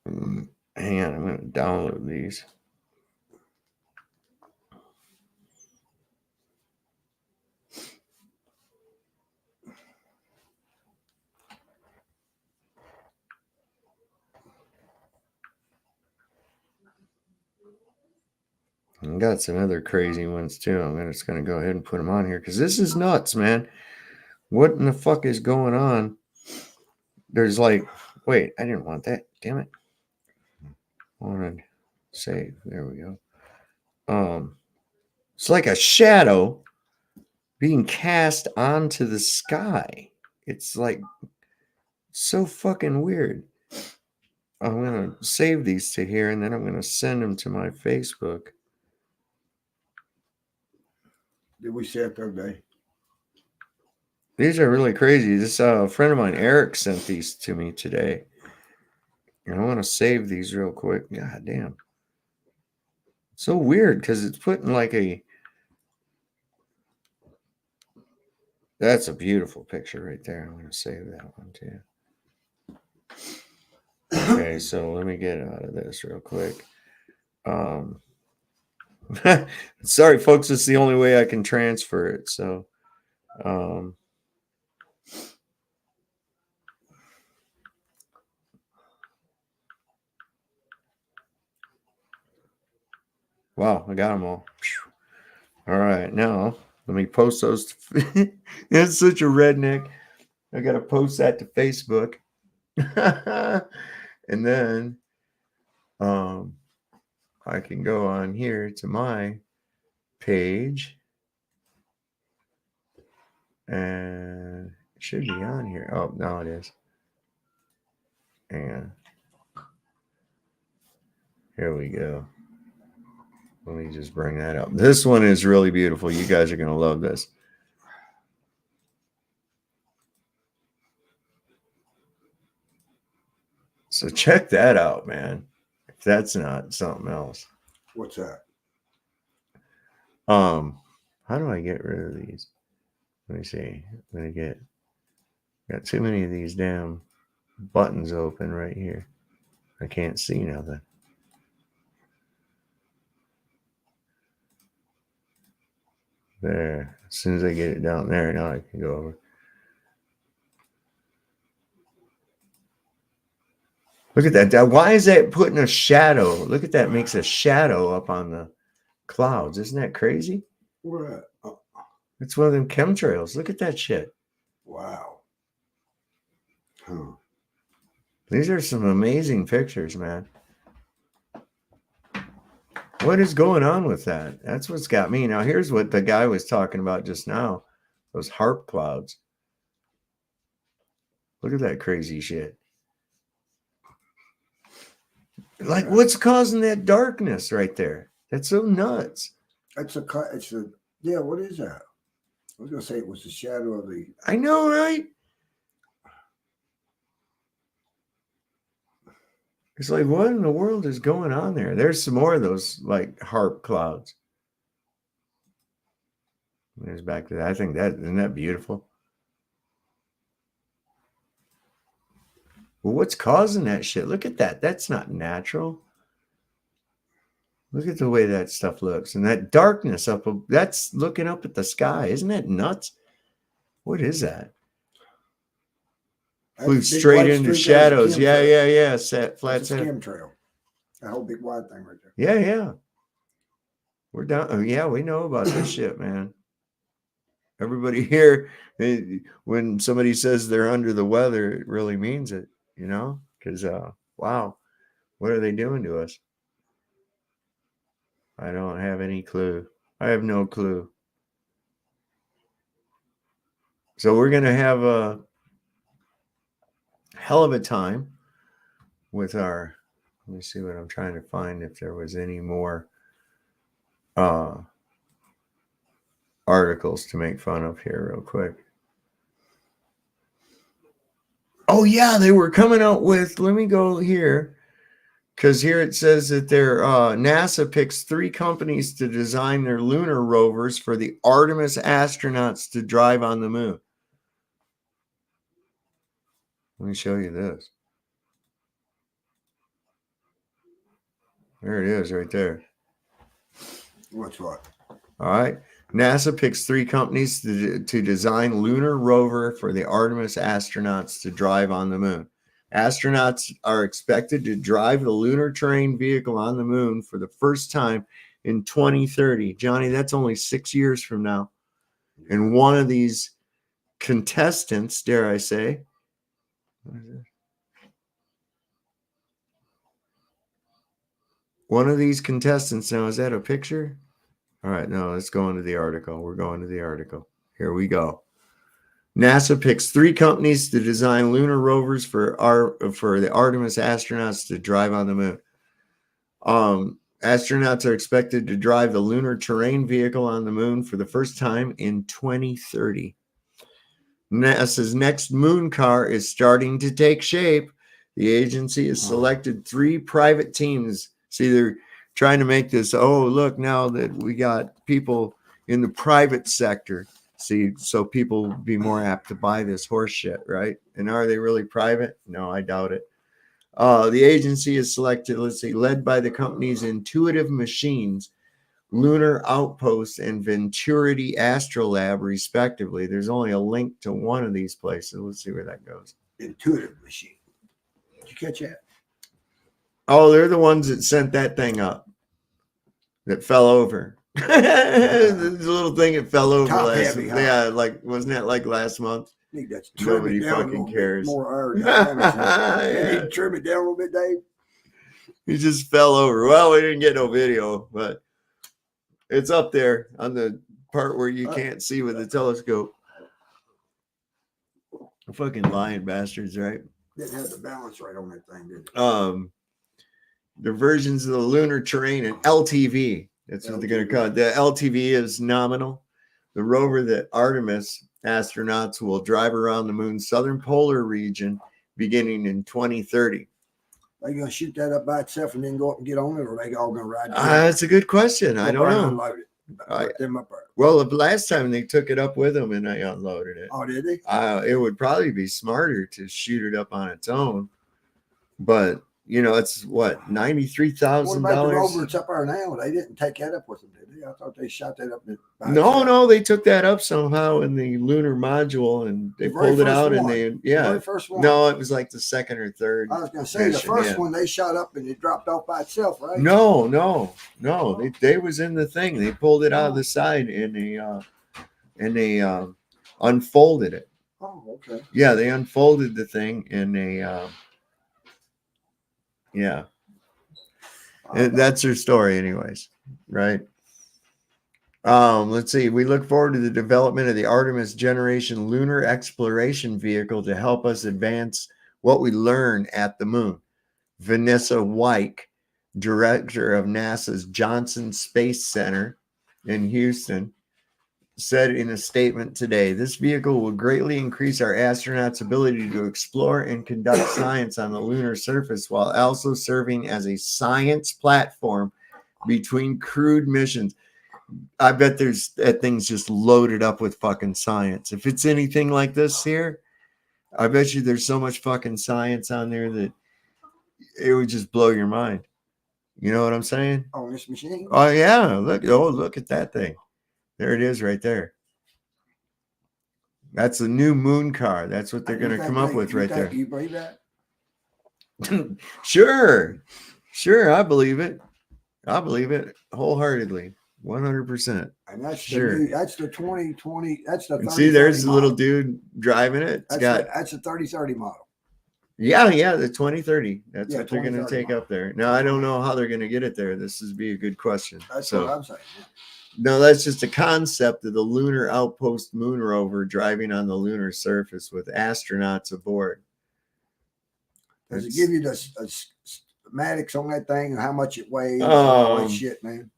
Hang on, I'm going to download these. I got some other crazy ones too. I'm just going to go ahead and put them on here because this is nuts, man. What in the fuck is going on? There's like, wait, I didn't want that. Damn it. I wanted save. There we go. It's like a shadow being cast onto the sky. It's like so fucking weird. I'm going to save these to here and then I'm going to send them to my Facebook. Did we see it the other day? These are really crazy. This friend of mine, Eric, sent these to me today. And I want to save these real quick. God damn. So weird because it's putting like a... That's a beautiful picture right there. I'm going to save that one too. Okay, so let me get out of this real quick. Sorry, folks. It's the only way I can transfer it. So, wow, I got them all. All right, now let me post those. It's such a redneck. I got to post that to Facebook. And then I can go on here to my page and it should be on here. Oh, no, it is. And here we go. Let me just bring that up. This one is really beautiful. You guys are going to love this. So check that out, man. If that's not something else. What's that? How do I get rid of these? Let me see. I'm gonna got too many of these damn buttons open right here. I can't see nothing. There. As soon as I get it down there, now I can go over. Look at that. Why is that putting a shadow? Look at that. Makes a shadow up on the clouds. Isn't that crazy? Where at? Oh, It's one of them chemtrails. Look at that shit. wow. Huh. These are some amazing pictures, man. What is going on with that? That's what's got me. Now, here's what the guy was talking about just now. Those HARP clouds. Look at that crazy shit. Like, what's causing that darkness right there? That's so nuts. It's a, yeah, what is that? was going to say it was the shadow of the. I know, right? It's like, what in the world is going on there? There's some more of those like harp clouds. There's back to that. I think that isn't that beautiful. Well, what's causing that shit? Look at that. That's not natural. Look at the way that stuff looks. And that darkness up, that's looking up at the sky. Isn't that nuts? What is that? Flew straight into shadows. Yeah. Set flat That's a skim trail. That whole big wide thing right there. Yeah. We're down. Oh, yeah, we know about this shit, man. Everybody here, when somebody says they're under the weather, it really means it, you know? Because, wow, what are they doing to us? I don't have any clue. I have no clue. So we're going to have a hell of a time with our, let me see what I'm trying to find, if there was any more articles to make fun of here real quick. Oh yeah, they were coming out with, let me go here, because here it says that NASA picks 3 companies to design their lunar rovers for the Artemis astronauts to drive on the moon. Let me show you this. There it is right there. What's what? All right. NASA picks 3 companies to design lunar rover for the Artemis astronauts to drive on the moon. Astronauts are expected to drive the lunar terrain vehicle on the moon for the first time in 2030. Johnny, that's only 6 years from now. And one of these contestants, dare I say, one of these contestants, now is that a picture? All right, no, let's go into the article. We're going to the article. Here we go. NASA picks 3 companies to design lunar rovers for the Artemis astronauts to drive on the moon. Astronauts are expected to drive the lunar terrain vehicle on the moon for the first time in 2030. NASA's next moon car is starting to take shape. The agency has selected 3 private teams. See, they're trying to make this, oh, look, now that we got people in the private sector, see, so people will be more apt to buy this horse shit, right? And are they really private? No, I doubt it. The agency is selected, led by the companies Intuitive Machines, Lunar Outpost, and Venturity Astrolab, respectively. There's only a link to one of these places. Let's see where that goes. Intuitive Machine. Did you catch that? Oh, they're the ones that sent that thing up that fell over. The little thing that fell over last month. Yeah, like wasn't that like last month? I think that's Nobody fucking cares. More yeah. Need to trim it down a little bit, Dave. He just fell over. Well, we didn't get no video, but it's up there on the part where you can't see with the telescope. Fucking lying bastards, right? Didn't have the balance right on that thing, did it? The versions of the lunar terrain and LTV. That's what they're going to call it. The LTV is nominal. The rover that Artemis astronauts will drive around the moon's southern polar region beginning in 2030. Are you going to shoot that up by itself and then go up and get on it, or are they all going to ride it? That's a good question. I don't know. Unload it. Put them up there. Well, the last time they took it up with them and I unloaded it. Oh, did they? It would probably be smarter to shoot it up on its own. But, you know, it's what, $93,000? What about the rover that's up there now? They didn't take that up with them, did they? I thought they shot that up. No, they took that up somehow in the lunar module and they pulled it out and they, yeah. The very first one. No, it was like the second or third. I was going to say the first one they shot up and it dropped off by itself, right? No. They was in the thing. They pulled it out of the side and they unfolded it. Oh, okay. Yeah, they unfolded the thing and they yeah. And that's her story anyways, right? Let's see. We look forward to the development of the Artemis generation lunar exploration vehicle to help us advance what we learn at the moon. Vanessa Wyke, director of NASA's Johnson Space Center in Houston, said in a statement today, this vehicle will greatly increase our astronauts' ability to explore and conduct science on the lunar surface while also serving as a science platform between crewed missions. I bet that thing's just loaded up with fucking science. If it's anything like this here, I bet you there's so much fucking science on there that it would just blow your mind. You know what I'm saying? On this machine? Oh yeah, look at that thing. There it is right there. That's a new moon car. That's what they're going to come up with right there. You believe that? Sure. I believe it. Wholeheartedly. 100%. And that's sure. That's the 2020. That's the 30, see, there's the model. little dude driving it. That's the 3030 model. Yeah, the 2030. That's what they're going to take up there. Now, I don't know how they're going to get it there. This would be a good question. That's what I'm saying. Yeah. No, that's just a concept of the lunar outpost moon rover driving on the lunar surface with astronauts aboard. Does it give you the schematics on that thing, how much it weighs, all that shit, man?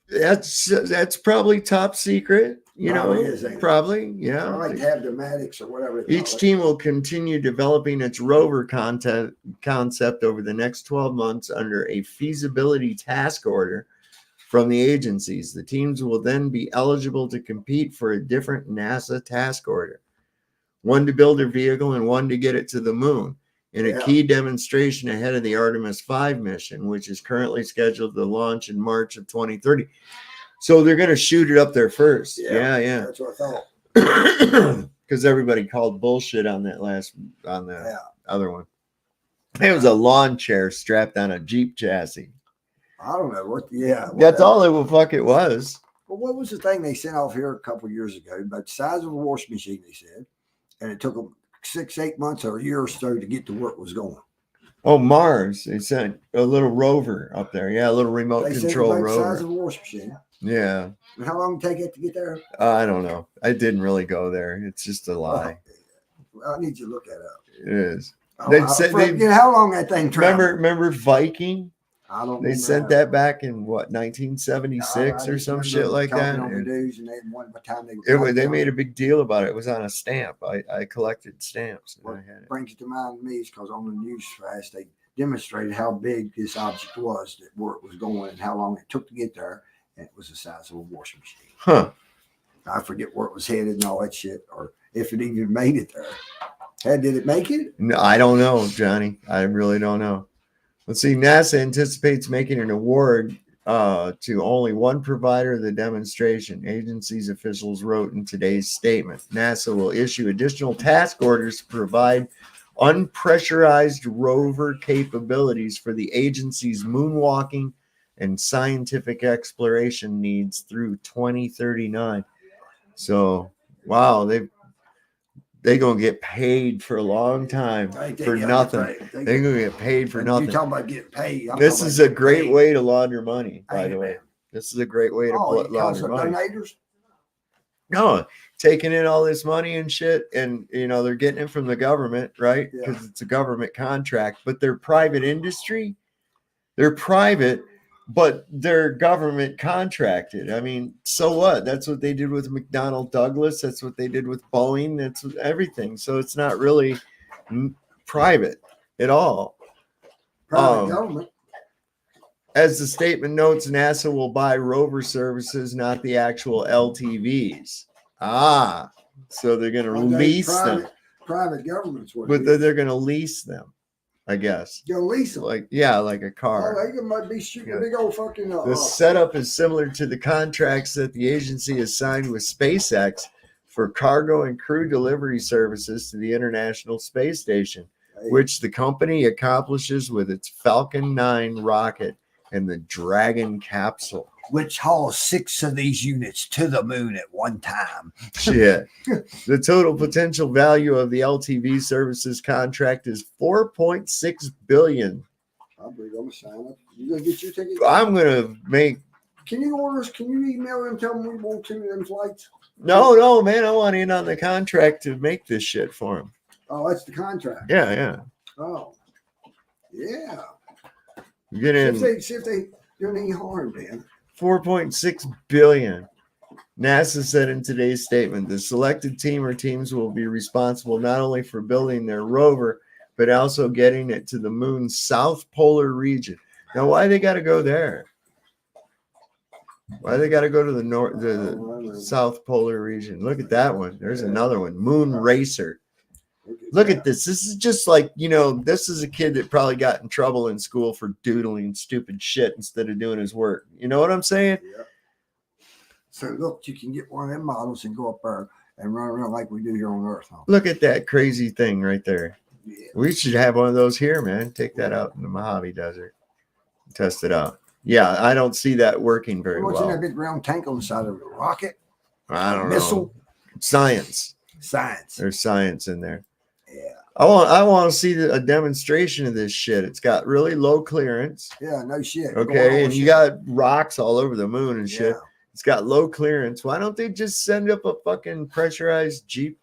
That's probably top secret. You know, probably, yeah. I like to have the schematics or whatever. Each team will continue developing its rover concept over the next 12 months under a feasibility task order from the agencies. The teams will then be eligible to compete for a different NASA task order, one to build their vehicle and one to get it to the moon, in a key demonstration ahead of the Artemis 5 mission, which is currently scheduled to launch in March of 2030. So they're going to shoot it up there first. Yeah. That's what I thought. Because everybody called bullshit on that other one. It was a lawn chair strapped on a Jeep chassis. I don't know what. That's all it was. Well, what was the thing they sent off here a couple of years ago? About the size of a washing machine, they said, and it took them 6-8 months or a year or so to get to where it was going. Oh, Mars! They sent a little rover up there. Yeah, a little remote control rover. The size of a washing machine. Yeah. And how long did it take it to get there? I don't know. I didn't really go there. It's just a lie. I need you to look that up. It is. How long that thing traveled? Remember Viking? I don't. They sent that back in what 1976 or some shit like that. They made a big deal about it. It was on a stamp. I collected stamps. And I had it. Brings it to mind to me because on the news flash they demonstrated how big this object was, where it was going, and how long it took to get there. And it was the size of a washing machine. Huh. I forget where it was headed and all that shit, or if it even made it there. Did it make it? No, I don't know, Johnny. I really don't know. Let's see. NASA anticipates making an award to only one provider of the demonstration. Agency's officials wrote in today's statement. NASA will issue additional task orders to provide unpressurized rover capabilities for the agency's moonwalking and scientific exploration needs through 2039. So, wow, they're going to get paid for a long time for nothing. They're going to get paid for nothing. You're talking about getting paid. This is a great way to launder money, by the way. This is a great way to launder money. Donators? No, taking in all this money and shit, and they're getting it from the government, right? Because it's a government contract, but they're private industry. They're private, but they're government contracted. I mean, so what? That's what they did with McDonnell Douglas. That's what they did with Boeing. That's everything. So it's not really private at all. Private government. As the statement notes, NASA will buy rover services, not the actual LTVs. So they're going to lease them. Private government's what. But they're going to lease them, I guess. You'll lease them. Like a car. Oh, they might be shooting a big old fucking. The setup is similar to the contracts that the agency has signed with SpaceX for cargo and crew delivery services to the International Space Station, which the company accomplishes with its Falcon 9 rocket and the Dragon capsule, which hauls 6 of these units to the moon at one time. Shit. The total potential value of the LTV services contract is $4.6 billion. I believe I'm gonna sign up. You gonna get your ticket? I'm gonna make. Can you order us? Can you email them? Tell them we want 2 of them flights. No, man. I want in on the contract to make this shit for him. Oh, that's the contract. Yeah. Oh, yeah. Get in. See if they do any harm, man. $4.6 billion. NASA said in today's statement, the selected team or teams will be responsible not only for building their rover, but also getting it to the moon's south polar region. Now, why they got to go there? Why they got to go to the south polar region? Look at that one. There's another one, Moon Racer. Look at this. This is just like, this is a kid that probably got in trouble in school for doodling stupid shit instead of doing his work. You know what I'm saying? Yeah. So look, you can get one of them models and go up there and run around like we do here on Earth. Huh? Look at that crazy thing right there. Yeah. We should have one of those here, man. Take that out in the Mojave Desert. Test it out. Yeah, I don't see that working very What's well. in that big round tank on the side of it? A rocket? I don't Missile? know. Science. Science. There's science in there. Yeah. I want to see a demonstration of this shit. It's got really low clearance. Yeah, no shit. Okay, and you got rocks all over the moon and shit. Yeah. It's got low clearance. Why don't they just send up a fucking pressurized Jeep?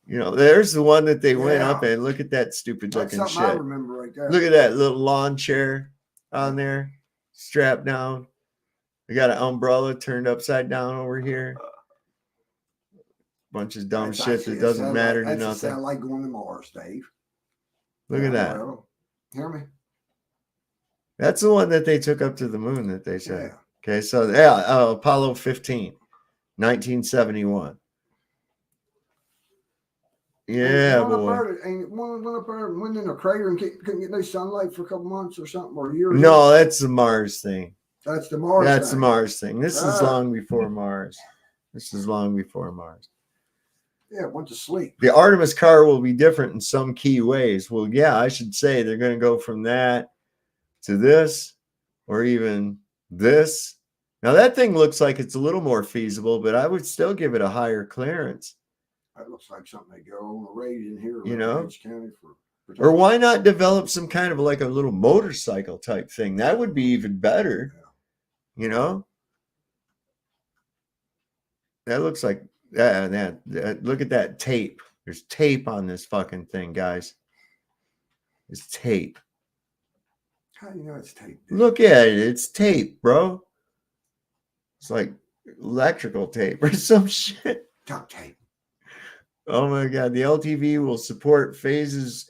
There's the one that they went up in. Look at that stupid That's looking something shit. I remember right there. Look at that little lawn chair on there, strapped down. We got an umbrella turned upside down over here. Bunch of dumb shit that doesn't matter to nothing. nothing. Sound like going to Mars, Dave. Look at that. Well, hear me? That's the one that they took up to the moon that they said. Yeah. Okay, so Apollo 15, 1971. Yeah, Went boy. up there and went in a crater and couldn't get no sunlight for a couple months or something, or years. No, that's the Mars thing. That's the Mars That's thing. the Mars thing. This is long before Mars. This is long before Mars. Yeah, it went to sleep. The Artemis car will be different in some key ways. Well, yeah, I should say they're going to go from that to this or even this. Now, that thing looks like it's a little more feasible, but I would still give it a higher clearance. That looks like something they go on the raid in here. County or why not develop some kind of like a little motorcycle type thing? That would be even better. Yeah. That looks like that. Look at that tape. There's tape on this fucking thing, guys. It's tape. How do you know it's tape? Dude? Look at it. It's tape, bro. It's like electrical tape or some shit. Duct tape. Oh my God. The LTV will support phases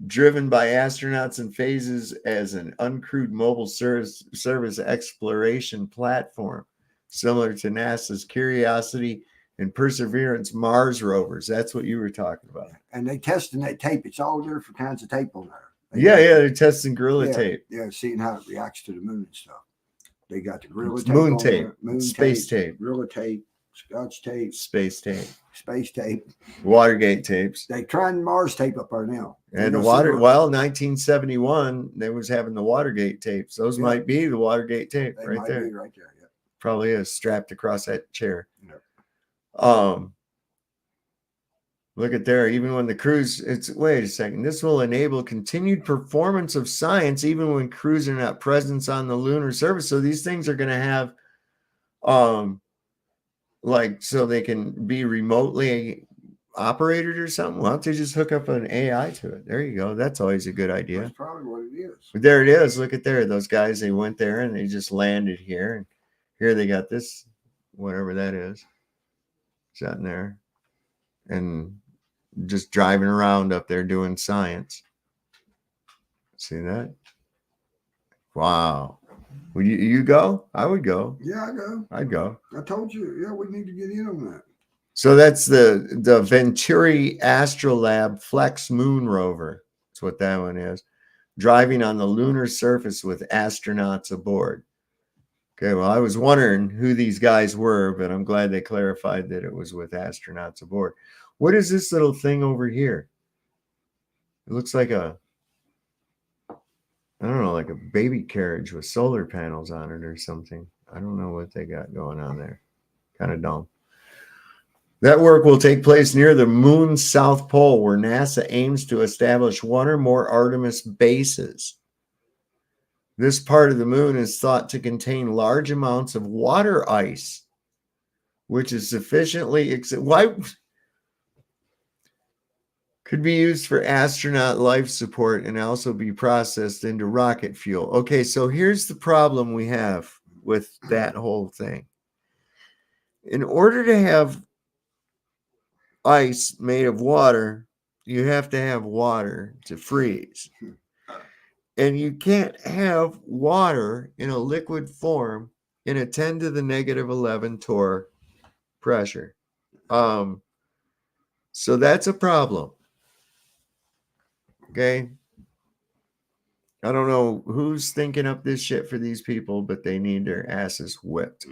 driven by astronauts and phases as an uncrewed mobile service exploration platform, similar to NASA's Curiosity and Perseverance Mars rovers. That's what you were talking about. And they testing that tape. It's all different kinds of tape on there. They're testing Gorilla tape. Yeah, seeing how it reacts to the moon and stuff. They got the Gorilla tape. Moon tape. Space tape. Gorilla tape. Scotch tape. Space tape. Space tape. Watergate tapes. They trying Mars tape up there now. And 1971, they was having the Watergate tapes. Those might be the Watergate tape they right might there. Be right there, yeah. Probably is strapped across that chair. Yeah. Look at there. Even when the crews, wait a second. This will enable continued performance of science even when crews are not present on the lunar surface. So these things are going to have, so they can be remotely operated or something. Why don't they just hook up an AI to it? There you go. That's always a good idea. That's probably what it is. But there it is. Look at there. Those guys, they went there and they just landed here. And here they got this, whatever that is, sitting there and just driving around up there doing science. See that? Wow. Would you go? I would go. Yeah, I go. I'd go. I told you. Yeah, we need to get in on that. So that's the Venturi Astrolab Flex Moon Rover. That's what that one is. Driving on the lunar surface with astronauts aboard. Okay, well, I was wondering who these guys were, but I'm glad they clarified that it was with astronauts aboard. What is this little thing over here? It looks like I don't know, like a baby carriage with solar panels on it or something. I don't know what they got going on there. Kind of dumb. That work will take place near the moon's south pole, where NASA aims to establish one or more Artemis bases. This part of the moon is thought to contain large amounts of water ice, which is sufficiently could be used for astronaut life support and also be processed into rocket fuel. Okay, so here's the problem we have with that whole thing. In order to have ice made of water, you have to have water to freeze. And you can't have water in a liquid form in a 10 to the negative 11 torr pressure. So that's a problem. Okay. I don't know who's thinking up this shit for these people, but they need their asses whipped.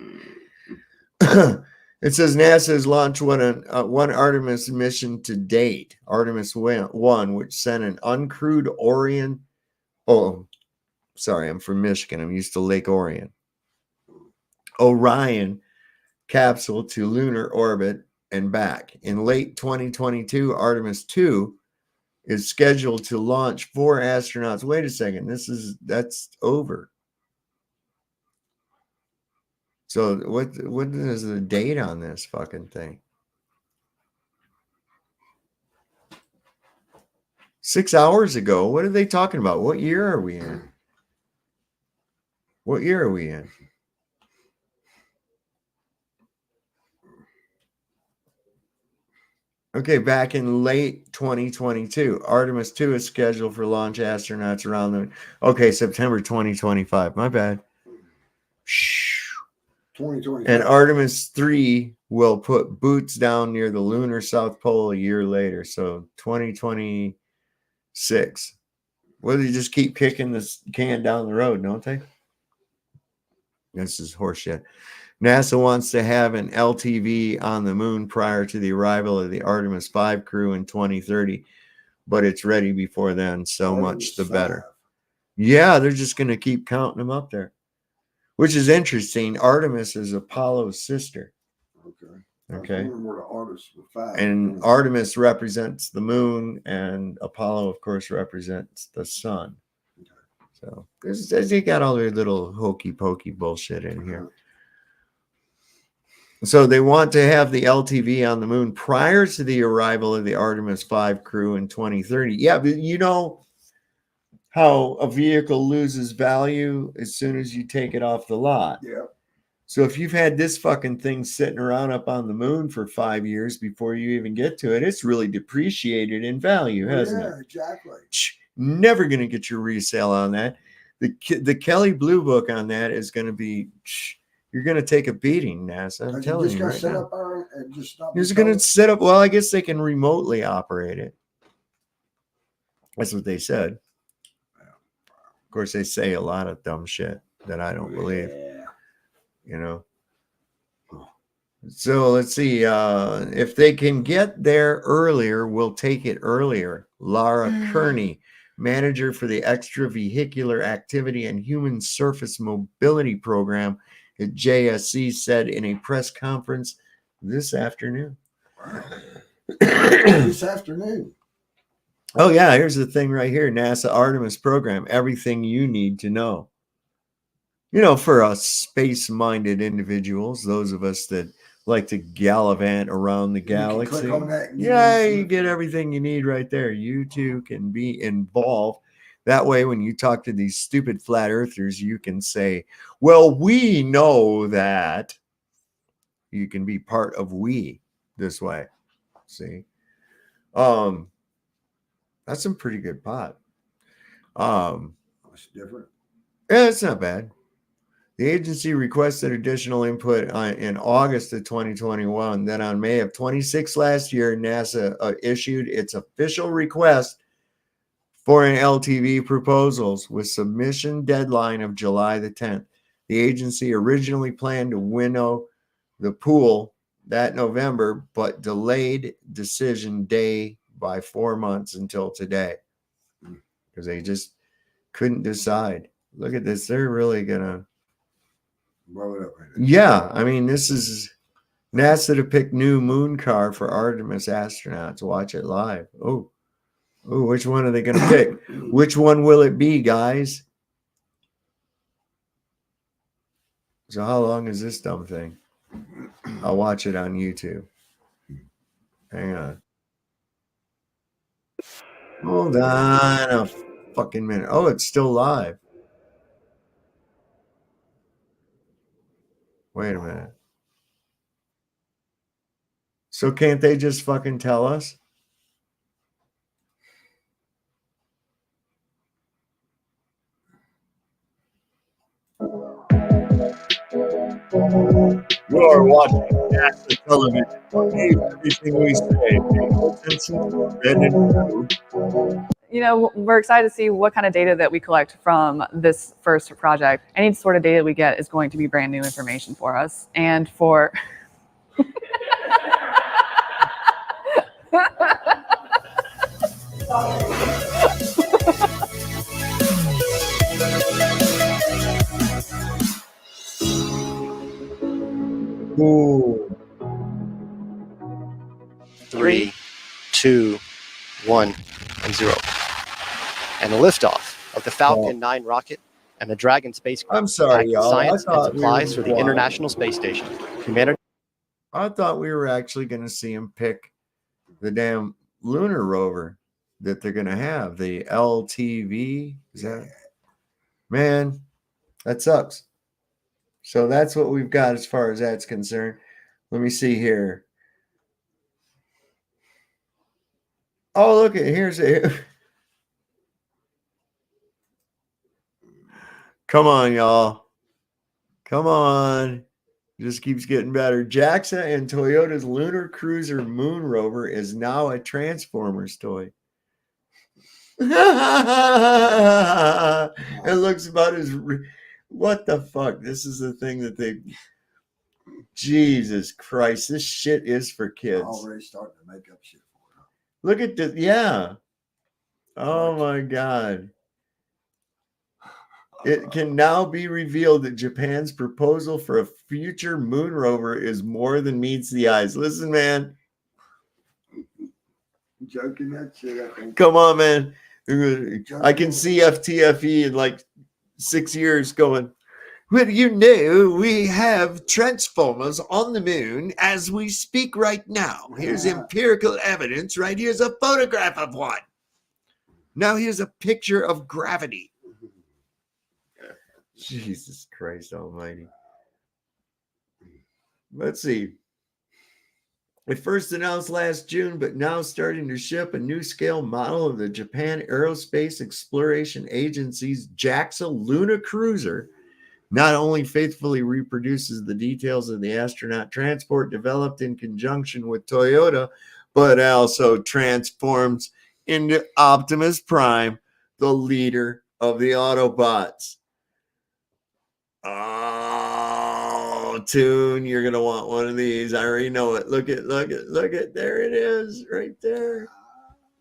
It says NASA has launched one Artemis mission to date, Artemis 1, which sent an uncrewed Orion. Oh, sorry, I'm from Michigan. I'm used to Lake Orion. Orion capsule to lunar orbit and back. In late 2022, Artemis 2 is scheduled to launch 4 astronauts. Wait a second, that's over. So what is the date on this fucking thing? 6 hours ago. What are they talking about? What year are we in? What year are we in? Okay, back in late 2022, Artemis 2 is scheduled for launch astronauts around the. Okay, September 2025. My bad. 2025. And Artemis 3 will put boots down near the lunar South Pole a year later. So 2026. Well, they just keep kicking this can down the road, don't they? This is horseshit. NASA wants to have an LTV on the moon prior to the arrival of the Artemis 5 crew in 2030, but it's ready before then. So much the better. Yeah, they're just going to keep counting them up there, which is interesting. Artemis is Apollo's sister. Okay. And Artemis represents the moon, and Apollo, of course, represents the sun. So they got all their little hokey pokey bullshit in here. So they want to have the LTV on the moon prior to the arrival of the Artemis 5 crew in 2030. Yeah, but you know how a vehicle loses value as soon as you take it off the lot. Yeah. So if you've had this fucking thing sitting around up on the moon for 5 years before you even get to it, it's really depreciated in value, hasn't it? Yeah, exactly. Never going to get your resale on that. The Kelly Blue Book on that is going to be, you're going to take a beating, NASA. I'm telling you right now. He's going to set up, well, I guess they can remotely operate it. That's what they said. Of course, they say a lot of dumb shit that I don't believe. You know. So let's see. If they can get there earlier, we'll take it earlier. Laura Kearney, manager for the Extravehicular Activity and Human Surface Mobility Program at JSC, said in a press conference this afternoon. This afternoon. Oh, yeah. Here's the thing right here. NASA Artemis program. Everything you need to know. You know, for us space-minded individuals, those of us that like to gallivant around the galaxy. Click on that Yeah, you get everything you need right there. You too can be involved. That way, when you talk to these stupid flat earthers, you can say, well, we know that. You can be part of we this way. See? That's some pretty good pot. It's different. Yeah, it's not bad. The agency requested additional input in August of 2021. Then on May of 26 last year, NASA issued its official request for an LTV proposals with submission deadline of July the 10th. The agency originally planned to winnow the pool that November, but delayed decision day by 4 months until today because they just couldn't decide. Look at this. They're really going to. Yeah, I mean, this is NASA to pick new moon car for Artemis astronauts. Watch it live. Oh, which one are they going to pick? Which one will it be, guys? So how long is this dumb thing? I'll watch it on YouTube. Hang on. Hold on a fucking minute. Oh, it's still live. Wait a minute. So can't they just fucking tell us? You are watching NASA television. Believe everything we say. Pay no attention, red and blue. You know, we're excited to see what kind of data that we collect from this first project. Any sort of data we get is going to be brand new information for us. And for Ooh. 3, 2, 1, and 0. And the liftoff of the Falcon 9 rocket and the Dragon spacecraft. I'm sorry, y'all. Science and supplies for the quiet. International Space Station. Humanity. I thought we were actually going to see him pick the damn lunar rover that they're going to have, the LTV. Is that, man, that sucks. So that's what we've got as far as that's concerned. Let me see here. Oh, look at here's a. Come on, y'all. Come on. Just keeps getting better. JAXA and Toyota's Lunar Cruiser Moon Rover is now a Transformers toy. It looks about as... What the fuck? This is the thing that they... Jesus Christ. This shit is for kids. Already starting to make up shit for it. Look at this. Yeah. Oh, my God. It can now be revealed that Japan's proposal for a future moon rover is more than meets the eyes. Listen, man. Joking that shit, I think. Come on, man. I can see FTFE in like 6 years going, well, you know, we have Transformers on the moon as we speak right now. Here's empirical evidence, right? Here's a photograph of one. Now here's a picture of gravity. Jesus Christ almighty. Let's see. It first announced last June, but now starting to ship a new scale model of the Japan Aerospace Exploration Agency's JAXA Luna Cruiser. Not only faithfully reproduces the details of the astronaut transport developed in conjunction with Toyota, but also transforms into Optimus Prime, the leader of the Autobots. Oh, Toon, you're gonna want one of these. I already know it. Look at, there it is, right there.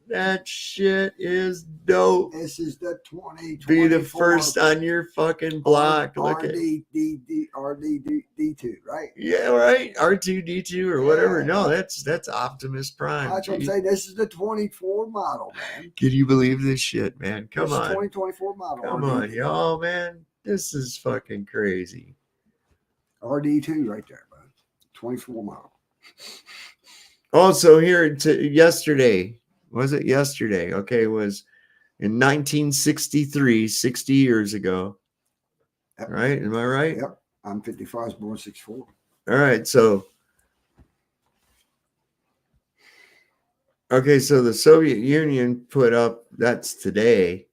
That shit is dope. This is the 2024. Be the first on your fucking block. Look at RD2, right? Yeah, right. R2D2 or whatever. No, that's Optimus Prime. That's what I'm saying. This is the 24 model, man. Can you believe this shit, man? Come This is on. 2024 model. Come RD2. on, y'all, man. This is fucking crazy. RD2 right there, bud. 24 model. Also, here yesterday. Was it yesterday? Okay, it was in 1963, 60 years ago. Yep. Right? Am I right? Yep. I'm 55, I was born 64. All right, so the Soviet Union put up, that's today.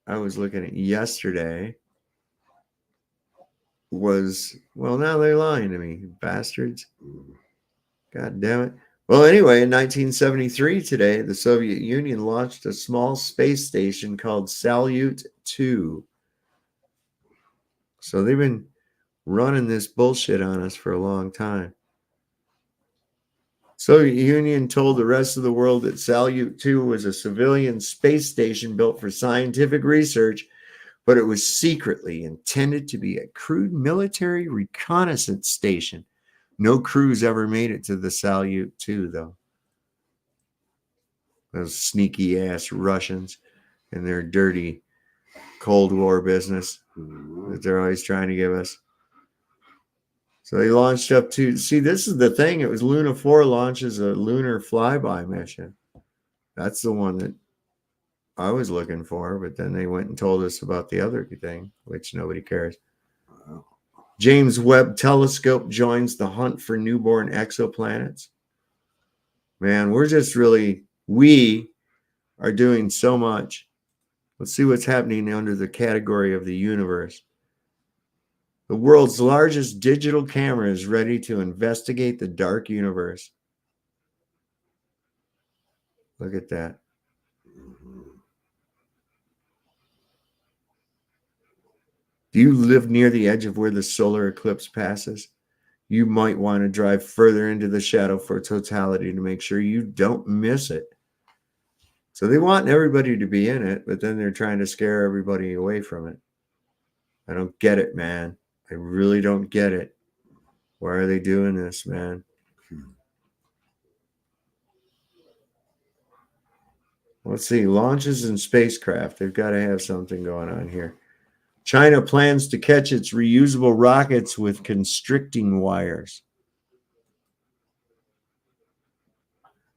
I was looking at yesterday. Well, now they're lying to me, bastards. God damn it. Well, anyway, in 1973 today, the Soviet Union launched a small space station called Salyut 2. So they've been running this bullshit on us for a long time. Soviet Union told the rest of the world that Salyut 2 was a civilian space station built for scientific research, but it was secretly intended to be a crude military reconnaissance station. No crews ever made it to the Salyut 2, though. Those sneaky ass Russians and their dirty Cold War business that they're always trying to give us. So they launched up to, see, this is the thing. It was Luna 4 launches a lunar flyby mission. That's the one that I was looking for, but then they went and told us about the other thing, which nobody cares. James Webb Telescope joins the hunt for newborn exoplanets. Man, we are doing so much. Let's see what's happening under the category of the universe. The world's largest digital camera is ready to investigate the dark universe. Look at that. Do you live near the edge of where the solar eclipse passes? You might want to drive further into the shadow for totality to make sure you don't miss it. So they want everybody to be in it, but then they're trying to scare everybody away from it. I don't get it, man. I really don't get it. Why are they doing this, man? Let's see. Launches and spacecraft. They've got to have something going on here. China plans to catch its reusable rockets with constricting wires.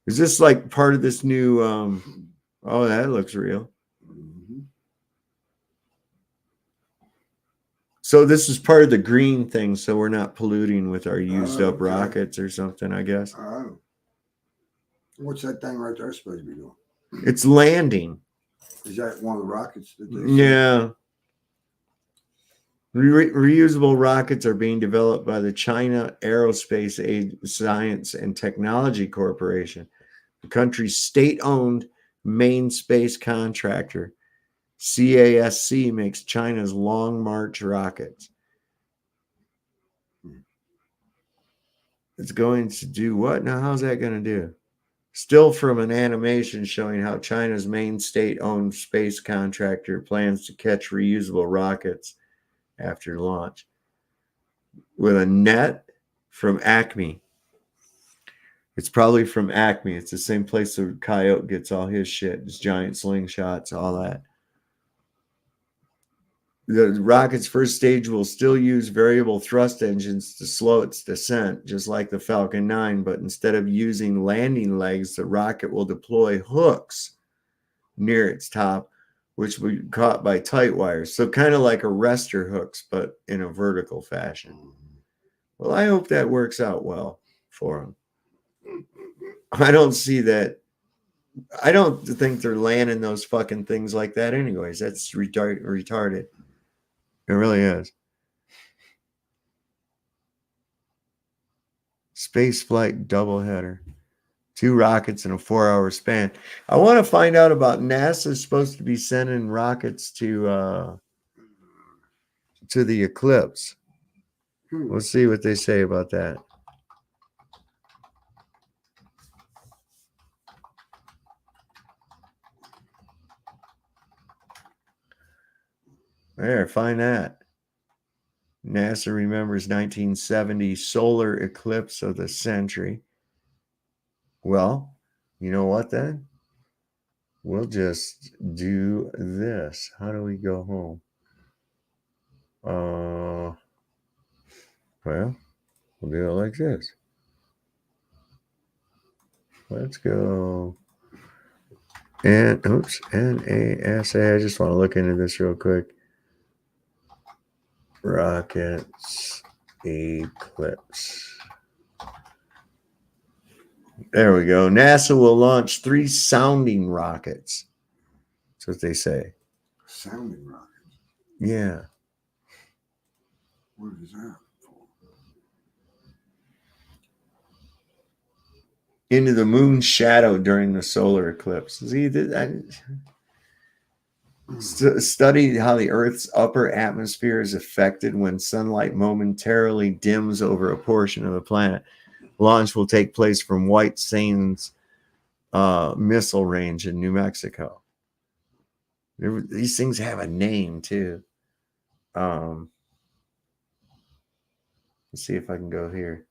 Is this like part of this new? Oh, that looks real. So this is part of the green thing, so we're not polluting with our used up rockets or something, I guess. What's that thing right there supposed to be doing? It's landing. Is that one of the rockets that they Yeah. Reusable rockets are being developed by the China Aerospace Science and Technology Corporation, the country's state-owned main space contractor. CASC makes China's Long March rockets. It's going to do what? Now, how's that going to do? Still from an animation showing how China's main state-owned space contractor plans to catch reusable rockets after launch with a net from Acme. It's probably from Acme. It's the same place where Coyote gets all his shit, his giant slingshots, all that. The rocket's first stage will still use variable thrust engines to slow its descent, just like the Falcon 9, but instead of using landing legs, the rocket will deploy hooks near its top, which will be caught by tight wires. So kind of like arrestor hooks, but in a vertical fashion. Well, I hope that works out well for them. I don't see that. I don't think they're landing those fucking things like that anyways. That's retarded. It really is. Space flight doubleheader. 2 rockets in a 4-hour span. I want to find out about NASA's supposed to be sending rockets to the eclipse. Let's see what they say about that. There, find that. NASA remembers 1970 solar eclipse of the century. Well, you know what then? We'll just do this. How do we go home? Well, we'll do it like this. Let's go. And oops, NASA. I just want to look into this real quick. Rockets eclipse. There we go. NASA will launch 3 sounding rockets. That's what they say. Sounding rockets? Yeah. What is that for? Into the moon's shadow during the solar eclipse. See, study how the Earth's upper atmosphere is affected when sunlight momentarily dims over a portion of the planet. Launch will take place from White Sands missile range in New Mexico. These things have a name too. Let's see if I can go here.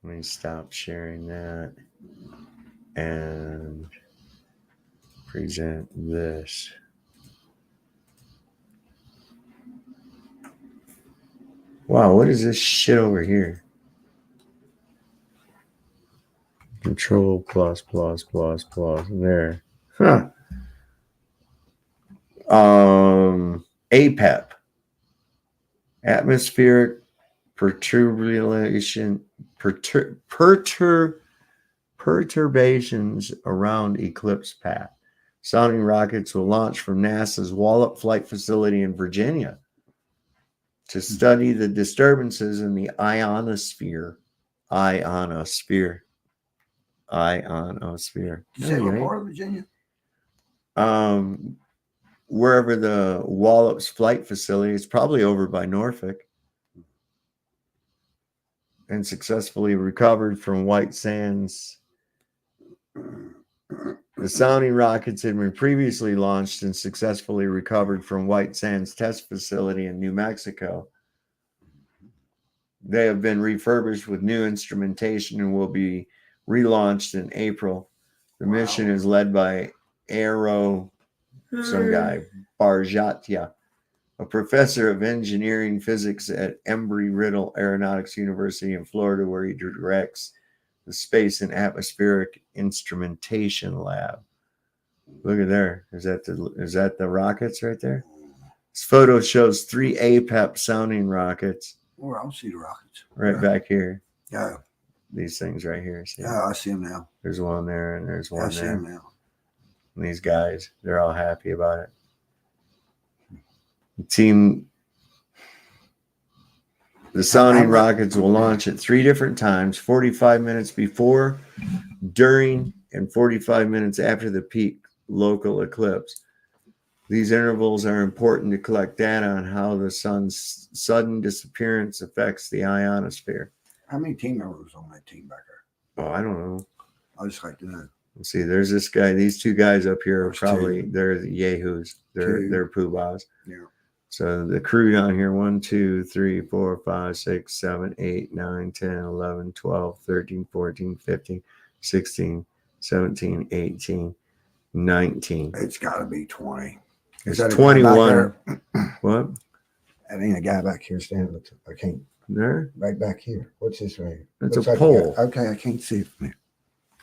Let me stop sharing that and present this. Wow, what is this shit over here? Control plus there. Huh. APEP. Atmospheric perturbation perturbations around eclipse path. Sounding rockets will launch from NASA's Wallops Flight Facility in Virginia to study the disturbances in the ionosphere. Ionosphere. Ionosphere. You say what part of Virginia? Wherever the Wallops Flight Facility is, probably over by Norfolk, and successfully recovered from White Sands. The sounding rockets had been previously launched and successfully recovered from White Sands Test Facility in New Mexico. They have been refurbished with new instrumentation and will be relaunched in April. The mission is led by some guy, Barjatia, a professor of engineering physics at Embry-Riddle Aeronautics University in Florida, where he directs the Space and Atmospheric Instrumentation Lab. Look at there. Is that the rockets right there? This photo shows 3 APEP sounding rockets. Oh, I don't see the rockets. Right back here. Yeah. These things right here. See? Yeah, I see them now. There's one there and there's one I see there. them now. And these guys, they're all happy about it. The sounding rockets will launch at 3 different times, 45 minutes before, during, and 45 minutes after the peak local eclipse. These intervals are important to collect data on how the sun's sudden disappearance affects the ionosphere. How many team members on that team back there? Oh, I don't know. I just like to know. Let's see, there's this guy. These 2 guys up here are probably, they're the yahoos. They're poobahs. Yeah. So the crew down here, 1, 2, 3, 4, 5, 6, 7, 8, 9, 10, 11, 12, 13, 14, 15, 16, 17, 18, 19. It's got to be 20. It's 21. What? That ain't a guy back here standing. I can't. There? Right back here. What's this right here? That's Looks a like pole. Okay, I can't see it from here.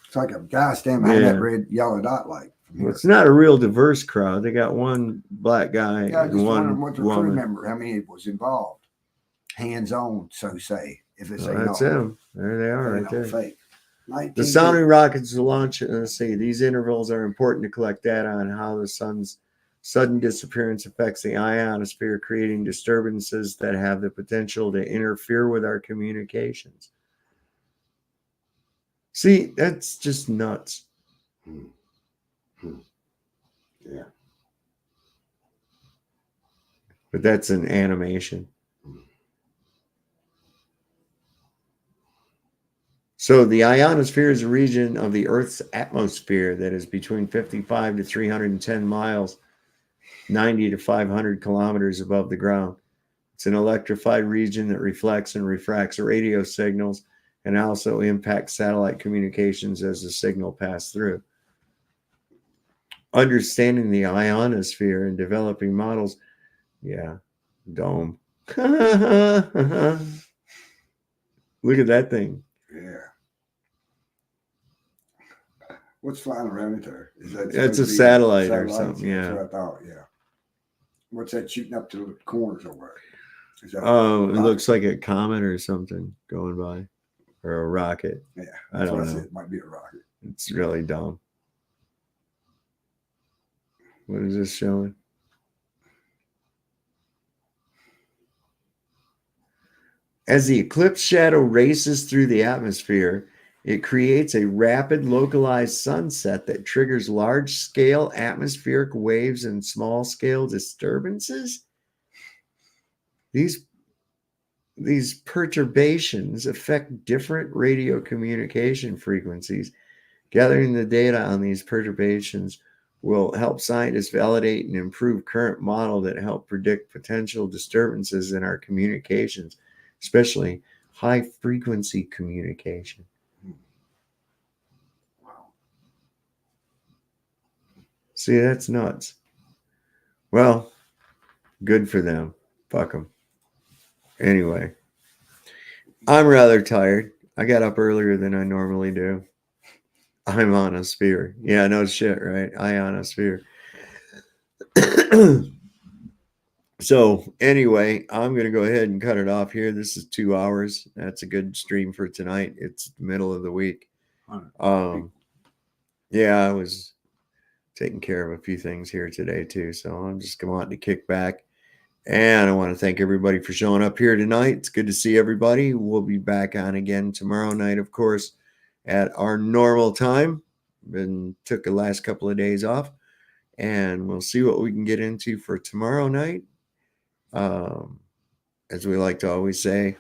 It's like a guy standing behind that red yellow dot light. Well, it's not a real diverse crowd. They got one black guy Yeah, I and just one wondering what the crew woman. member, how many was involved. Hands on, so say. If it's Well, that's them. There they are, right there. Fake. The sounding rockets will launch. Let's see. These intervals are important to collect data on how the sun's sudden disappearance affects the ionosphere, creating disturbances that have the potential to interfere with our communications. See, that's just nuts. Yeah. But that's an animation. So the ionosphere is a region of the Earth's atmosphere that is between 55 to 310 miles, 90 to 500 kilometers above the ground. It's an electrified region that reflects and refracts radio signals and also impacts satellite communications as the signal passes through. Understanding the ionosphere and developing models. Yeah, dome. Look at that thing. Yeah. What's flying around it there? That's a satellite or something. Yeah. That's what I thought. Yeah. What's that shooting up to the corners over there? Oh, it looks like a comet or something going by, or a rocket. Yeah, I don't know. It might be a rocket. It's really dumb. What is this showing? As the eclipse shadow races through the atmosphere, it creates a rapid localized sunset that triggers large-scale atmospheric waves and small-scale disturbances. These perturbations affect different radio communication frequencies. Gathering the data on these perturbations will help scientists validate and improve current models that help predict potential disturbances in our communications, especially high-frequency communication. See, that's nuts. Well, good for them. Fuck them. Anyway, I'm rather tired. I got up earlier than I normally do. I'm on a sphere. Yeah, no shit, right? Ionosphere. So anyway, I'm going to go ahead and cut it off here. This is 2 hours. That's a good stream for tonight. It's the middle of the week. Yeah, I was taking care of a few things here today too, so I'm just going to kick back. And I want to thank everybody for showing up here tonight. It's good to see everybody. We'll be back on again tomorrow night, of course, at our normal time. Took the last couple of days off, and we'll see what we can get into for tomorrow night. As we like to always say,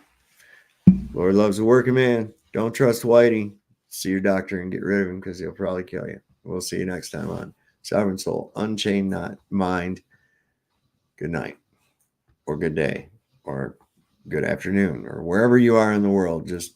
Lord loves a working man. Don't trust Whitey. See your doctor and get rid of him because he'll probably kill you. We'll see you next time on Sovereign Soul, Unchained Mind. Good night, or good day, or good afternoon, or wherever you are in the world. Just